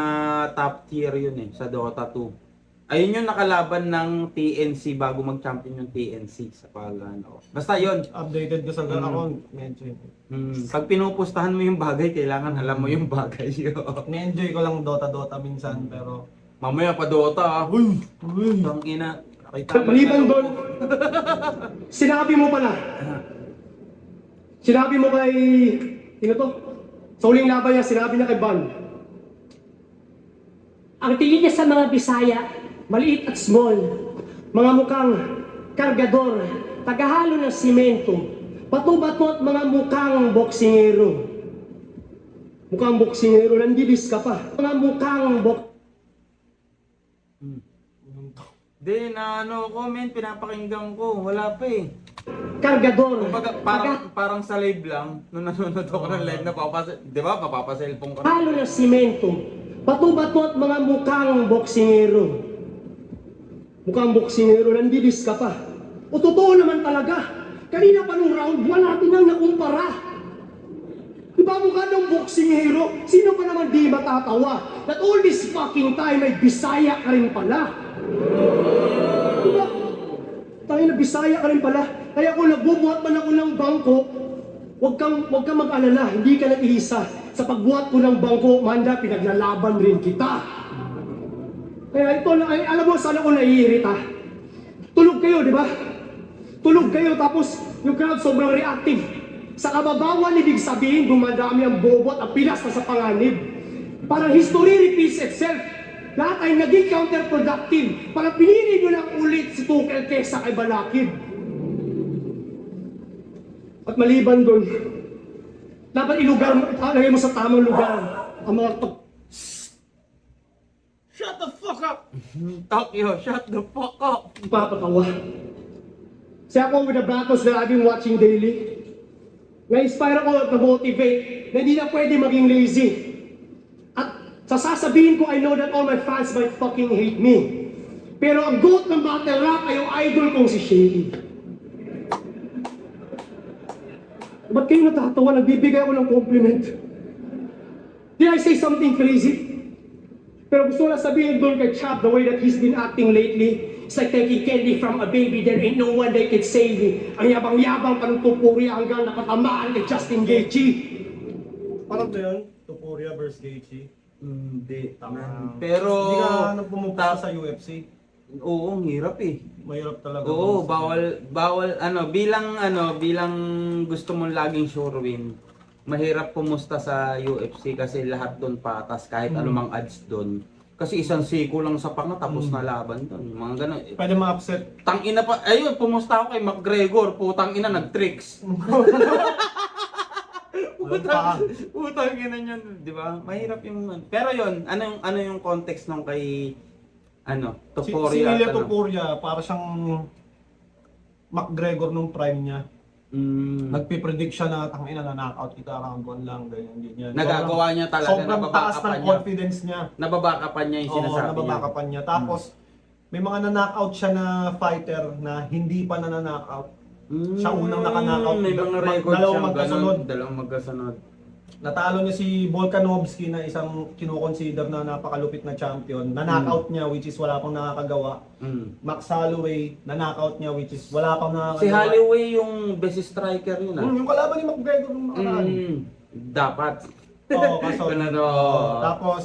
top tier yun eh, sa Dota 2. Ayun yung nakalaban ng TNC bago mag-champion yung TNC sa pagano. Basta yun.
Updated ko sa ako, medyo.
Pag pinupustahan mo yung bagay, kailangan alam mo yung bagay.
Na-enjoy ko lang Dota
Mm.
minsan, pero
Mamaya pa Dota. Uy! Tang ina.
Maliban doon, sinabi mo pala. Sinabi mo kay, sa huling laban niya, sinabi niya kay Van. Ang tingin niya sa mga Bisaya, maliit at small, mga mukhang kargador, tagahalo ng simento, bato-bato at mga mukhang boksingero. Mukhang boksingero, nandidis ka pa. Mga mukhang
Di na ano ko men, pinapakinggan ko. Wala pa eh.
kargador.
Kumbaga parang sa live lang, nung nanonood ako ng live na di ba, papapaselfon ka.
Halo na simento. Bato-bato at mga mukhang boksingero. Mukhang boksingero, nandidis ka pa. O totoo naman talaga. Kanina pa nung round 1 natin ang nakumpara. Di ba mukha ng boksingero? Sino pa naman di matatawa? That all this fucking time ay Bisaya ka rin pala. Diba? Tayo na Bisaya ka rin pala. Kaya kung nagbubuhat man ako ng bangko, huwag kang mag-alala, hindi ka nag-iisa. Sa pagbuhat ko ng bangko, Manda, pinaglalaban rin kita. Kaya ito, alam mo, saan ako naiirita? Tulog kayo, di ba? Tulog kayo, tapos yung crowd sobrang reactive. Sa kababawan, ibig sabihin, dumadami ang bobo at ang pilas na sa panganib. Parang history repeats itself. Lahat ay naging counterproductive. Parang pinili nyo lang ulit si Tukel kesa kay Balakid. At maliban doon, dapat ilagay mo sa tamang lugar ang mga
Shut the fuck up!
Tokyo, shut the fuck up!
papatawa. Kasi ako with the battles that I've been watching daily, na-inspire ako at na-motivate na hindi na pwede maging lazy. At sasabihin ko, I know that all my fans might fucking hate me. Pero ang goat ng battle rap ay yung idol kong si Shady. Ba't kayo natatawa? Nagbibigay ako ng compliment. Did I say something crazy? Pero gusto ko lang sabihin doon kay Chap, the way that he's been acting lately, it's like taking candy from a baby, there ain't no one that can save me. Ang yabang-yabang pa ng Tupuria hanggang napatamaan kay Justin Gaethje.
Parang to yun? Tupuria versus Gaethje.
Hindi.
Tama.
Pero
Hindi ka pumunta sa UFC.
oo, ang hirap eh.
Mahirap talaga.
Oo, bawal bilang gusto mong laging sure win. Mahirap pumusta sa UFC kasi lahat doon patas kahit anumang odds doon. Kasi isang siko lang sa panga tapos na laban doon. Mga ganun.
Pwede ma-upset.
Tangina pa, ayun, pumusta ako kay McGregor, putang ina nag-tricks. Putang ina niyan, di ba? Mahirap yung pero yon, ano yung context nung kay
Si
Topuria.
Ilia Topuria, para siyang McGregor nung prime niya. Nagpipredict siya na tangina na knockout kita round 1 lang, ganyan.
Nagagawa niya talaga,
Sobrang taas
nababakapan
ng
niya.
confidence niya.
Nababakapan niya yung
Oo,
sinasabi niya.
nababakapan niya. Tapos, may mga na-knockout siya na fighter na hindi pa na-knockout. Siya unang naka-knockout.
May mga record
Dalawang
siyang
magkasunod.
ganun, dalawang magkasunod.
Natalo niya si Volkanovski na isang kino-consider na napakalupit na champion. Na-knockout niya, which is wala pang nakakagawa. Max Holloway, na-knockout niya, which is wala pang nakakagawa.
Si Holloway yung best striker yun
Yung kalaban ni McGregor nung nakaraan.
Dapat.
Oo, kaso.
Ganun,
Tapos,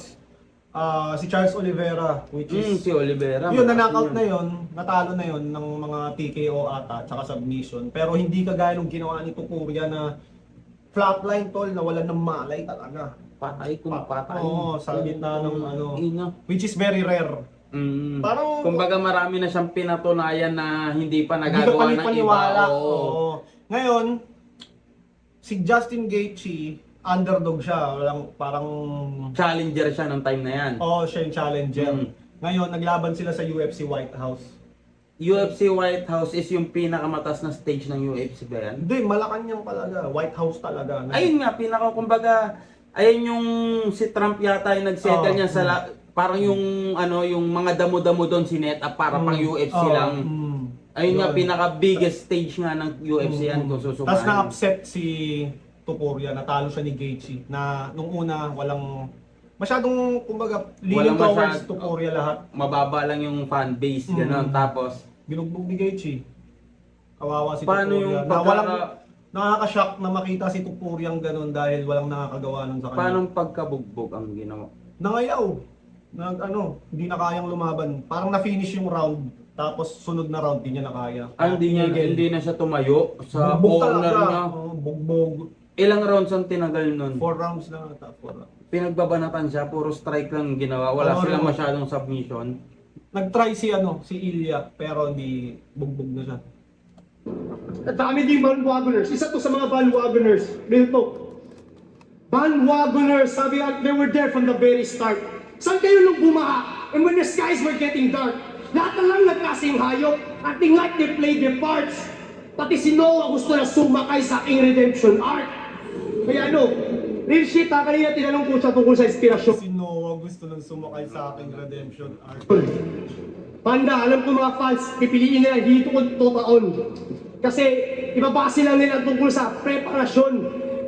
si Charles Oliveira, which is...
si Oliveira.
Yun, na-knockout na yun, natalo na yun ng mga TKO ata, tsaka submission. Pero hindi kagaya nung ginawa ni Topuria na flatline tol, na wala ng malay talaga.
Patay kung patay.
Oo, sa gitna ng
Ina.
which is very rare. Parang...
Kumbaga marami na siyang pinatunayan na hindi pa
hindi ka
nagagawa ng iba.
panipaniwala.
Oo.
Oo. Ngayon, si Justin Gaethje, underdog siya. Parang...
Challenger siya ng time na yan.
Oo, siya yung challenger. Ngayon, naglaban sila sa UFC White House.
UFC White House is yung pinakamatas na stage ng UFC ba yan?
Hindi, Malacanang talaga. White House talaga.
Ayun nga, kumbaga, ayun yung si Trump yata yung nagsettle niya sa parang yung yung mga damo-damo doon sinet up para pang UFC lang. Ayun nga, pinaka biggest stage nga ng UFC yan kung susumahin.
Tapos na-upset si Topuria, natalo siya ni Gaethje na nung una walang masyadong kumbaga leaning towards Topuria lahat.
Mababa lang yung fan base, gano'n. Tapos
binugbog ni Gaethje. Kawawa si
paano
Topuria.
yung
Nakaka-shock na makita si Topuria ang gano'n dahil walang nakakagawa nun sa kanya.
paano pagkabugbog ang ginawa?
Nangayaw. Hindi na kayang lumaban. Parang na-finish yung round. Tapos sunod na round, di niya na kaya.
Hindi na siya tumayo sa
Bugbog
corner
talaga.
niya.
Bugbog.
Ilang rounds ang tinagal nun?
4 rounds na ata. 4 rounds.
Pinagbabanatan siya, puro strike lang ginawa. Wala silang masyadong submission.
Nag-try si Ilya, pero hindi bugbog na siya.
At dami din bandwagoners. Isa to sa mga bandwagoners. Real talk. Bandwagoners, sabi at they were there from the very start. Saan kayo nung bumaha? And when the skies were getting dark, lahat na lang nagkasing hayop, acting like they played their parts. Pati si Noah gusto na sumakay sa aking redemption arc. Kaya ano, real shit ha, kanina tinanong ko siya tungkol sa inspirasyon.
Si Noah gusto nang sumakay sa aking redemption arc.
Panda, alam ko mga fans, pipiliin nila hindi ito totoon. Kasi ibabase lang nila tungkol sa preparasyon.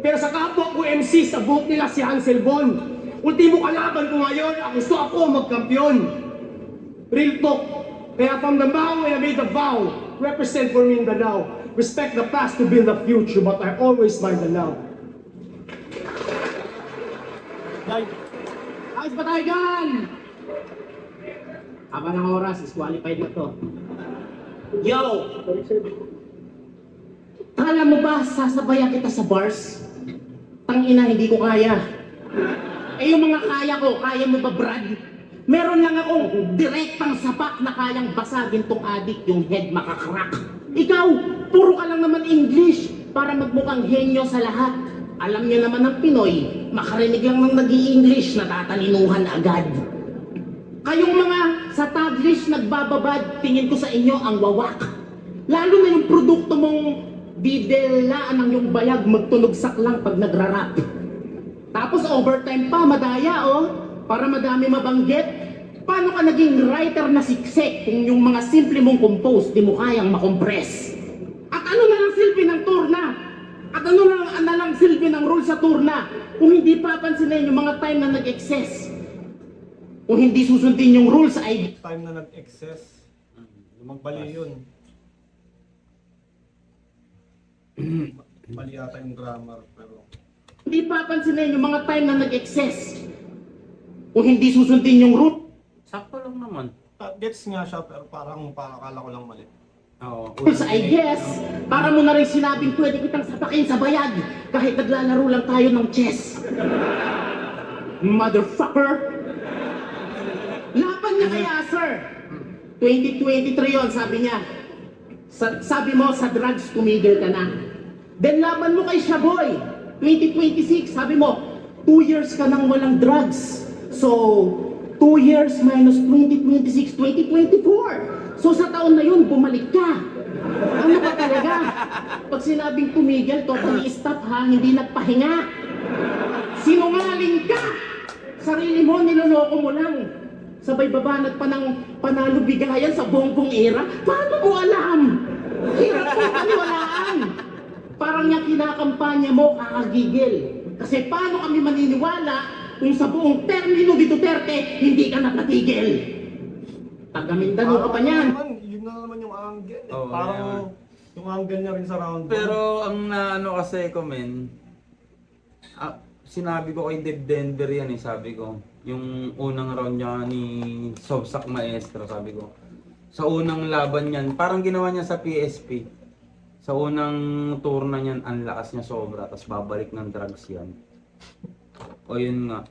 Pero sa kapwa ko MC, sa vote nila si Hansel Bond. Ultimo kalaban ko ngayon, gusto ako magkampiyon. Real talk. Kaya from the vow, I made the vow. Represent for Mindanao. Respect the past to build the future, but I always mind the now. Ayos ba tayo dyan? Haba ng oras, disqualified na to. Yo! Kala mo ba sasabayan kita sa bars? Tangina, hindi ko kaya. Eh yung mga kaya ko, kaya mo ba Brad? Meron lang akong direktang sapak na kayang basagin tong adik, yung head makakrak. Ikaw, puro ka lang naman English para magmukhang henyo sa lahat. Alam niyo naman ng Pinoy, makarinig lang ng nag-i-English, natatalinuhan agad. Kayong mga sa Taglish nagbababad, tingin ko sa inyo ang wawak. Lalo na yung produkto mong didelaan ng yung bayag magtunog saklang pag nagrarap. Tapos overtime pa, madaya para madami mabanggit. Paano ka naging writer na siksik kung yung mga simple mong compose di mo kayang makompress? At ano na lang silbi ng turna? At ano na lang silbi ng rule sa turna? Kung hindi papansinin yung mga time na nag-excess? Kung hindi susundin yung rules ay
Time na nag-excess. Magbali yun. Mali ata yung grammar, pero...
hindi papansinin yung mga time na nag-excess. Kung hindi susundin yung rule,
Sakto lang naman.
Gets nga siya, pero parang akala ko lang mali.
Oo.
I guess, para mo na rin sinabing pwede kitang sapakin sa bayag kahit naglalaro lang tayo ng chess. Motherfucker! Laban niya kaya, sir. 2023 yon, sabi niya. Sabi mo, sa drugs tumigil ka na. Then laban mo kay Shaboy. 2026, sabi mo, 2 years ka nang walang drugs. So, 2 years minus 2026, 2024. So sa taon na yun, bumalik ka. Ano ba talaga? Pag sinabing tumigil, totally stop ha, hindi nagpahinga. Sinungaling ka! Sarili mo, niloloko mo lang. Sabay babanat pa ng panalo bigayan sa bongbong era. Paano mo alam? Hirap mo paniwalaan. Parang yung kinakampanya mo, kakagigil. Kasi paano kami maniniwala kung sa buong termino ni Duterte, hindi ka napatigil? Taga Mindanao ka pa niyan.
Yun na naman yung angle.
Oo,
Parang
yan.
yung angle niya rin sa round.
Pero ang naano kasi ko men, sinabi ko kay Dave Denver yan sabi ko. Yung unang round niya ni Sobsak Maestro, sabi ko. Sa unang laban niyan, parang ginawa niya sa PSP. Sa unang tour na niyan, ang lakas niya sobra, tapos babalik ng drugs yan. O yun nga.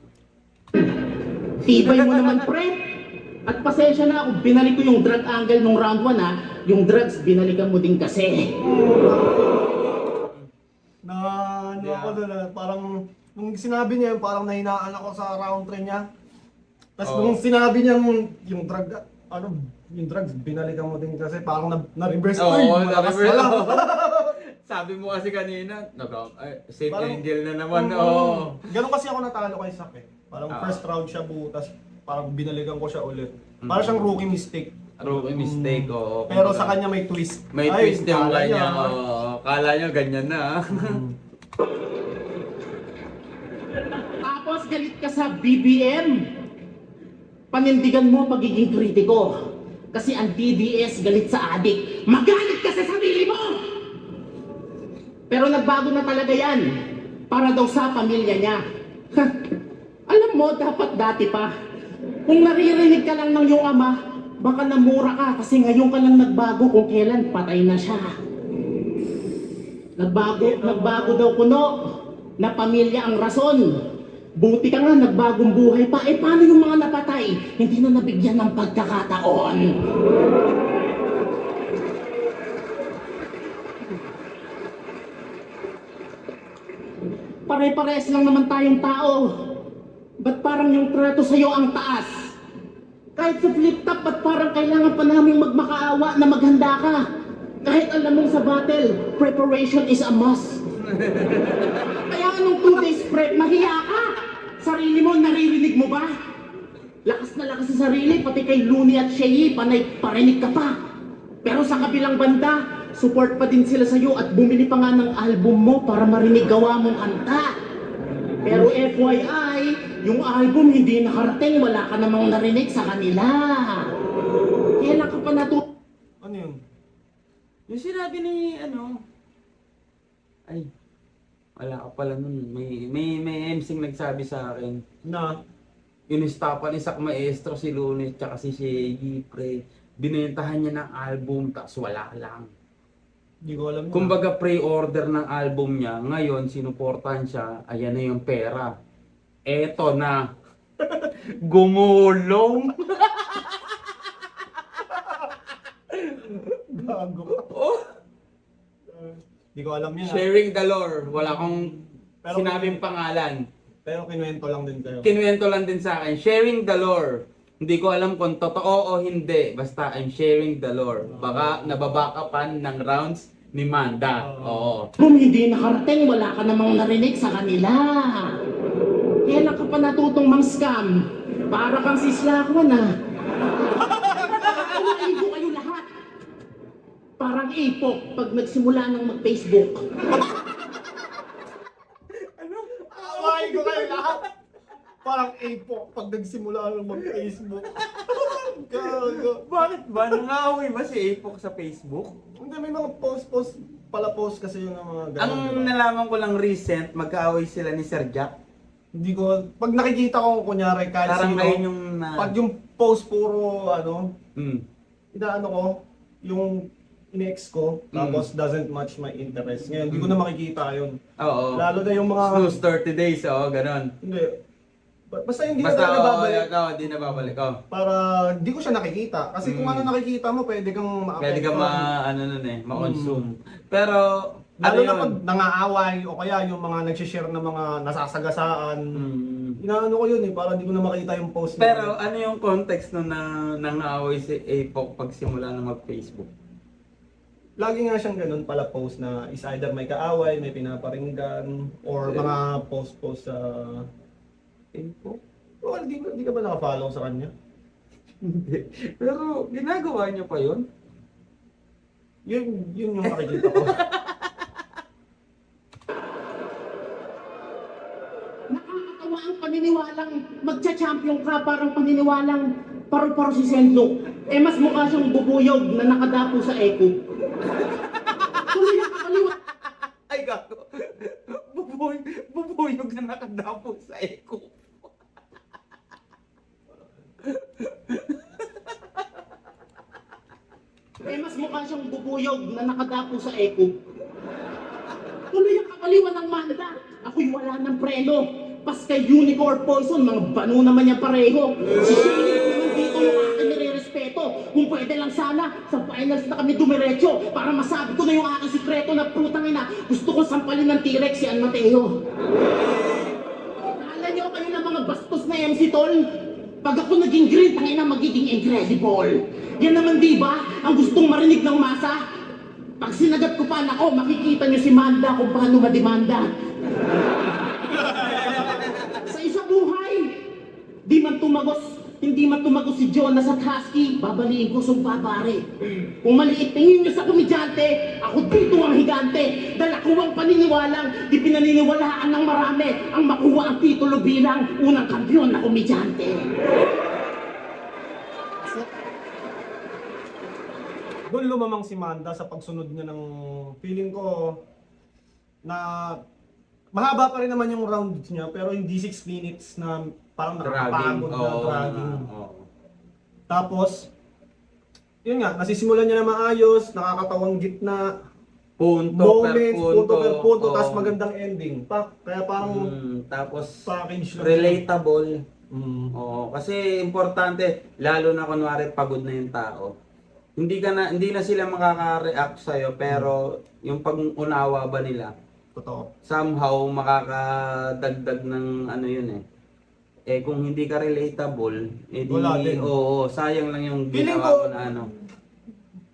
Tibay mo naman, pre. At pasensya na ako, binalik ko yung drug angle nung round 1 ha. Yung drugs, binalikan mo din kasi.
Ano ako doon, parang nung sinabi niya yun, parang nahinaan ako sa round 3 niya. Tapos nung sinabi niya yung drug, yung drugs, binalikan mo din kasi parang na-reverse ko.
Oo,
malakas
na-reverse.
na lang.
Sabi mo kasi kanina, same
Parang-
angle na naman. Oo.
Ganun kasi ako natalo kay Sak eh. Parang first round siya butas, parang binalikan ko siya ulit. Parang siyang rookie mistake.
Rookie mistake, oo.
Pero sa kanya may twist.
May
Ay,
twist yung
kala
kanya.
niya,
Oo. Kala niya ganyan na.
Tapos galit ka sa BBM. Panindigan mo pagiging kritiko. Kasi ang DDS galit sa adik. Magalit ka sa sarili mo! Pero nagbago na talaga yan. Para daw sa pamilya niya. Alam mo, dapat dati pa. Kung naririnig ka lang ng iyong ama, baka namura ka kasi ngayon ka lang nagbago kung kailan patay na siya. Nagbago daw kuno na pamilya ang rason. Buti ka nga nagbagong buhay pa. Eh paano yung mga napatay? Hindi na nabigyan ng pagkakataon. pare-pares lang naman tayong tao. Ba't parang yung trato sa'yo ang taas? Kahit sa flip top, ba't parang kailangan pa naming magmakaawa na maghanda ka? Kahit alam mong sa battle, preparation is a must. Kaya anong 2 days prep, mahiya ka? Sarili mo, naririnig mo ba? Lakas na lakas sa sarili, pati kay Looney at Shea, panay parinig ka pa. Pero sa kabilang banda, support pa din sila sa'yo at bumili pa nga ng album mo para marinig gawa mong kanta. Pero FYI, yung album hindi nakarating, wala ka namang narinig sa kanila. Kailan ka pa
Ano yun?
Yung sinabi ni ay, wala ka pala nun. May MCing nagsabi sa akin.
Na,
Inistapan ni Sak Maestro si Looney tsaka si Shaggy, pre. Binentahan niya ng album, tapos wala lang.
hindi ko alam yun.
Kumbaga pre-order ng album niya, ngayon sinuportahan siya, ayan na yung pera. Eto na. Gumulong.
Gago.
Oh,
Hindi ko alam yun.
sharing the lore. Wala akong
Pero-
sinabing pangalan.
Pero kinuwento lang din kayo.
Kinuwento lang din sa akin, sharing the lore. Hindi ko alam kung totoo o hindi. Basta I'm sharing the lore. Baka nababakapan ng rounds ni Manda. Oo.
Kung hindi nakarating, wala ka namang narinig sa kanila. Kailan ka pa natutong mang-scam? Para kang si Slakwan ah. Nakakaigo kayo lahat. Parang ipok pag nagsimula ng mag-Facebook.
Away ko kayo lahat! Parang A-pop pag nagsimula ng mag-Facebook. Gago.
Bakit ba? Nangaaway ba si Apok sa Facebook?
Hindi, may mga post kasi yung mga
Ang
diba?
nalaman ko lang recent, magkaaway sila ni Sir Jack.
Hindi ko, pag nakikita ko kunyari kahit
Parang
sino,
ngayon yung
pag yung post puro
Hmm.
inaano ko, yung in-ex ko, tapos doesn't match my interest. Ngayon, hindi ko na makikita yun.
Oo.
Lalo na yung mga,
Snooze 30 days, oo, ganon.
hindi, basta hindi
Basta,
na nababalik.
hindi nababalik, oo.
Para hindi ko siya nakikita. Kasi kung ano nakikita mo, pwede kang ma-apektuhan.
Pwede ka ma-consume. Pero,
Lalo
ano
na
yun?
pag nangaaway o kaya yung mga nagsishare ng mga nasasagasaan. Inaano ko yun para hindi ko na makita yung post.
Pero ano yung context nung nangaaway si Apok pag simula na mag-Facebook?
Lagi nga siyang ganun pala post na is either may kaaway, may pinaparinggan, or mga post sa...
Apok?
Well, di ka ba nakafollow sa kanya?
Hindi. Pero ginagawa niyo pa yun?
Yun yung nakikita ko.
Nakakatawa ang paniniwalang magcha-champion ka, parang paniniwalang paru-paro si Sendok. Eh mas mukha siyang bubuyog na nakadapo sa eko. Tuloy ang kakaliwa.
Ay, gago. Bubuyog na nakadapo sa eko.
Eh mas mukha siyang bubuyog na nakadapo sa eko. Tuloy ang kakaliwa ng Manda. Ako'y wala ng preno. Pas kay Unico or Poison, mga banu naman niya pareho. Si Shane, naman dito yung aking nire-respeto. Kung pwede lang sana, sa finals na kami dumiretso para masabi ko na yung aking sikreto na putang ina. Gusto ko sampalin ng T-Rex si An Mateo. Akala niyo kayo ng mga bastos na MC Tol? Pag ako naging green, tangina magiging incredible. Yan naman di ba ang gustong marinig ng masa? Pag sinagat ko pa nako, makikita niyo si Manda kung paano mademanda. Sa isang buhay, hindi man tumagos si Jonas at Husky, babaliin ko sumpa pare. Kung maliit tingin niyo sa komedyante, ako dito ang higante. Dahil ako ang paniniwalang, di pinaniniwalaan ng marami ang makuha ang titulo bilang unang kampiyon na komedyante.
Doon lumamang si Manda sa pagsunod niya ng feeling ko na mahaba pa rin naman yung rounds niya pero hindi 6 minutes na parang nakapagod na dragging. Tapos, yun nga, nasisimulan niya na maayos, nakakatawang gitna,
Punto per
moments,
punto.
punto per punto,
Oo.
tapos magandang ending. Kaya parang
Tapos,
package lang.
relatable.
Mm.
Oo, kasi importante, lalo na kunwari pagod na yung tao. Hindi na sila makaka-react sa pero yung pag-unawa ba nila,
Totoo.
somehow makakadagdag ng ano yun eh. Eh kung hindi ka relatable, eh di,
Wala din.
oo, sayang lang yung
Feeling
ginawa
ko-
mo na ano.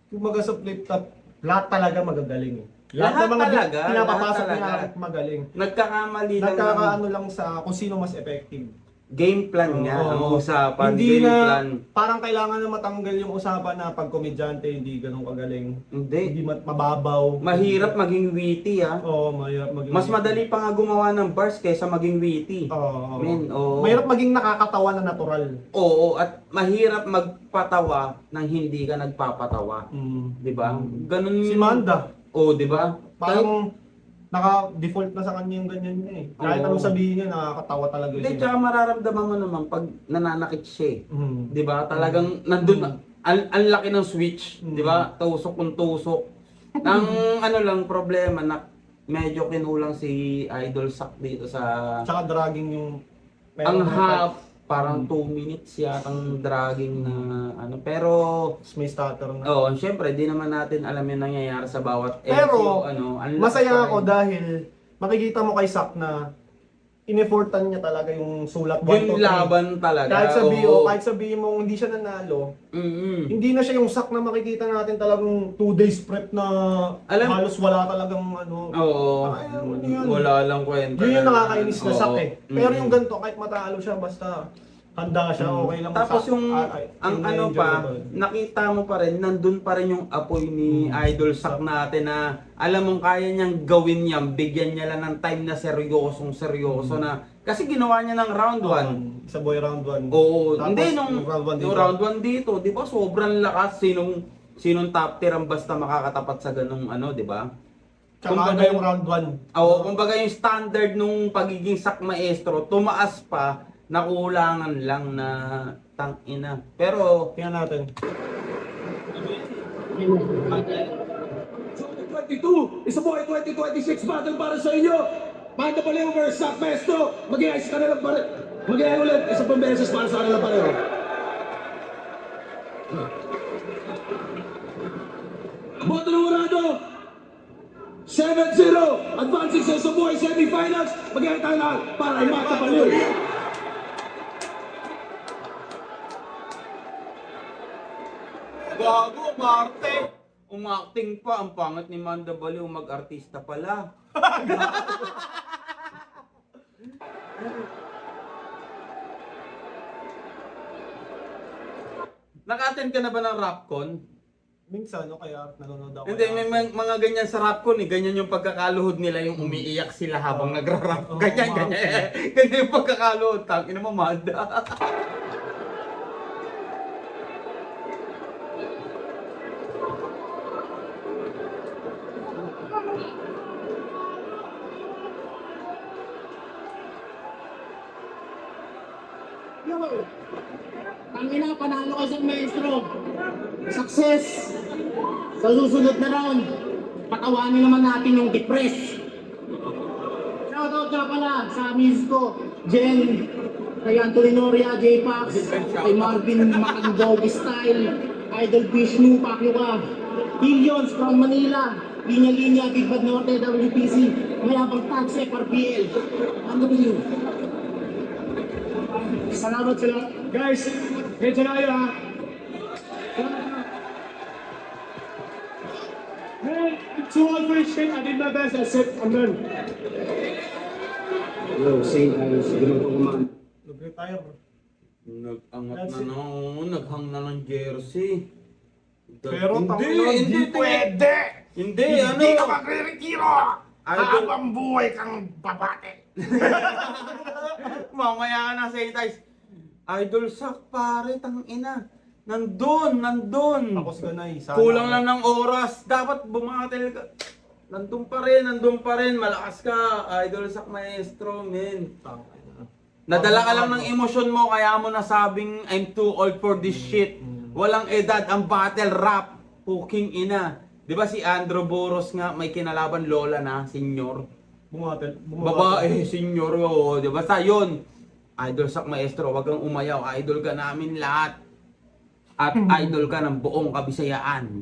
Kung maga sa flip top, lahat talaga magagaling.
Lahat
ng mga
talaga,
pinapapasok
lahat
nila
talaga.
magaling.
Nagkakamali lang ng
Nagkakaano lang sa kung sino mas effective.
game plan nga, ang
Oo.
usapan,
Hindi
game
na,
plan.
parang kailangan na matanggal yung usapan na pag komedyante hindi ganun kagaling.
Hindi.
Hindi mababaw.
Mahirap maging witty ah.
Oo, mahirap maging...
Mas madali pa nga gumawa ng bars kaysa maging witty.
Oo.
Men, oo.
Mahirap maging nakakatawa na natural.
Oo, at mahirap magpatawa nang hindi ka nagpapatawa.
Mm.
'Di ba? Ganun
Si Manda,
Oo, 'di ba?
parang naka-default na sa kanya yung ganyan niya eh. Kahit
Oo.
anong sabihin niya, nakakatawa talaga
Hindi,
siya.
tsaka mararamdaman mo naman pag nananakit siya eh.
Mm.
'Di ba? Talagang nandun ang laki ng switch, 'di ba? Tusok kung tusok. Ang ano lang problema na medyo kinulang si Idol Sak dito sa
Tsaka dragging yung...
ang
meron-
half parang 2 minutes yatang dragging na ano pero
May stutter na.
oh, syempre di naman natin alam yung nangyayari sa bawat
Pero,
ano, ang lakas pa
Masaya
rin.
ako dahil makikita mo kay Sak na in-effortan niya talaga yung sulat 1
yung laban talaga.
Kahit sabihin,
oo.
kahit sabihin mo hindi siya nanalo,
Mm-mm.
hindi na siya yung Sak na makikita natin talagang 2 days prep na halos wala talagang ano.
Oo.
Ay, ano yan?
Wala lang kwenta.
Yun yung nakakainis na
Oo.
Sak eh. Pero
Mm-mm.
yung ganito, kahit matalo siya, basta handa siya, okay lang.
Tapos
Sak.
yung ang
yung
ano pa,
enjoyable.
nakita mo pa rin, nandun pa rin yung apoy ni Idol Sak natin na alam mong kaya niyang gawin yan, bigyan niya lang ng time na seryoso na, kasi ginawa niya ng round 1.
Sa boy round 1.
Oo,
Tapos,
hindi nung
yung round 1
yung round 1 dito, 'di ba? Sobrang lakas sinong top tier ang basta makakatapat sa ganung ano, 'di ba?
Tsaka yung round 1.
Oo, kumbaga yung standard nung pagiging sak maestro, tumaas pa, nakulangan lang na tangina. Pero
Tingnan natin.
2022, isa po ay 2026 battle para sa inyo. Manda Baliw versus Sak Maestro. Mag-iayos ka na lang pa rin. Mag-iayos ulit. Isa pang beses para sa kanila pareho. Boto ng Urado. 7-0. Advancing sa Suboy semifinals. Mag-iayos tayo na para ay Manda Baliw.
gago, Marte. Umacting pa, ang pangit ni Manda Baliw, mag-artista pala. Naka-attend ka na ba ng Rapcon?
Minsan, no, kaya nanonood ako.
Hindi, may mga ganyan sa Rapcon eh. Ganyan yung pagkakaluhod nila, yung umiiyak sila habang nagra-rap.
Oo,
Ganyan,
oo,
ganyan. Ganyan yung pagkakaluhod. Tangina mo, Manda.
Tangina, panalo ka sa maestro. Success! Sa susunod na round, patawanin naman natin yung depress. Shoutout nga pala sa miss ko, Jen, kay Anthony Noria, J-Pax, kay Marvin Macandog Style, Idol Vishnu, Pacquiao ka, Billions from Manila, Linya Linya, Big Bad Norte, WPC, Mayabang Tags, FRPL. Ano ba yun?
Salamat sila. Guys, medyo na kayo ha. Man, it's too hard for shit. I did my best. That's it. I'm done.
Yo, Saint, ayos, ginagawa ko man.
Nag-retire.
Nag-angat
That's
na
it.
ng, naghang na ng jersey.
Pero
hindi
pwede!
Hindi, ano?
Hindi ka magre-retiro!
Idol,
Habang buhay kang babate!
mamaya ka na sa Itais. Idol Sak, pare, tangina. Nandun.
Tapos ganay. Sana.
Kulang lang ng oras. Dapat bumatel ka. Nandun pa rin. Malakas ka. Idol Sak Maestro, men. Nadala ka lang ng emosyon mo, kaya mo nasabing I'm too old for this shit. Walang edad ang battle rap. Puking ina. Di ba si Andrew Boros nga may kinalaban lola na, senior?
Bumatel.
Babae, senior, oo. Di ba? Basta yun. Idol Sak Maestro, wag kang umayaw. Idol ka namin lahat. At idol ka ng buong Kabisayaan.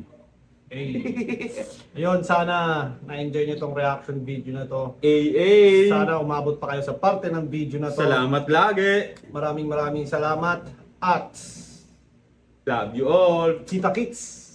Ayun, sana na-enjoy nyo tong reaction video na to.
AA.
Sana umabot pa kayo sa parte ng video na to.
Salamat lagi.
Maraming salamat at
Love you all.
kita kits!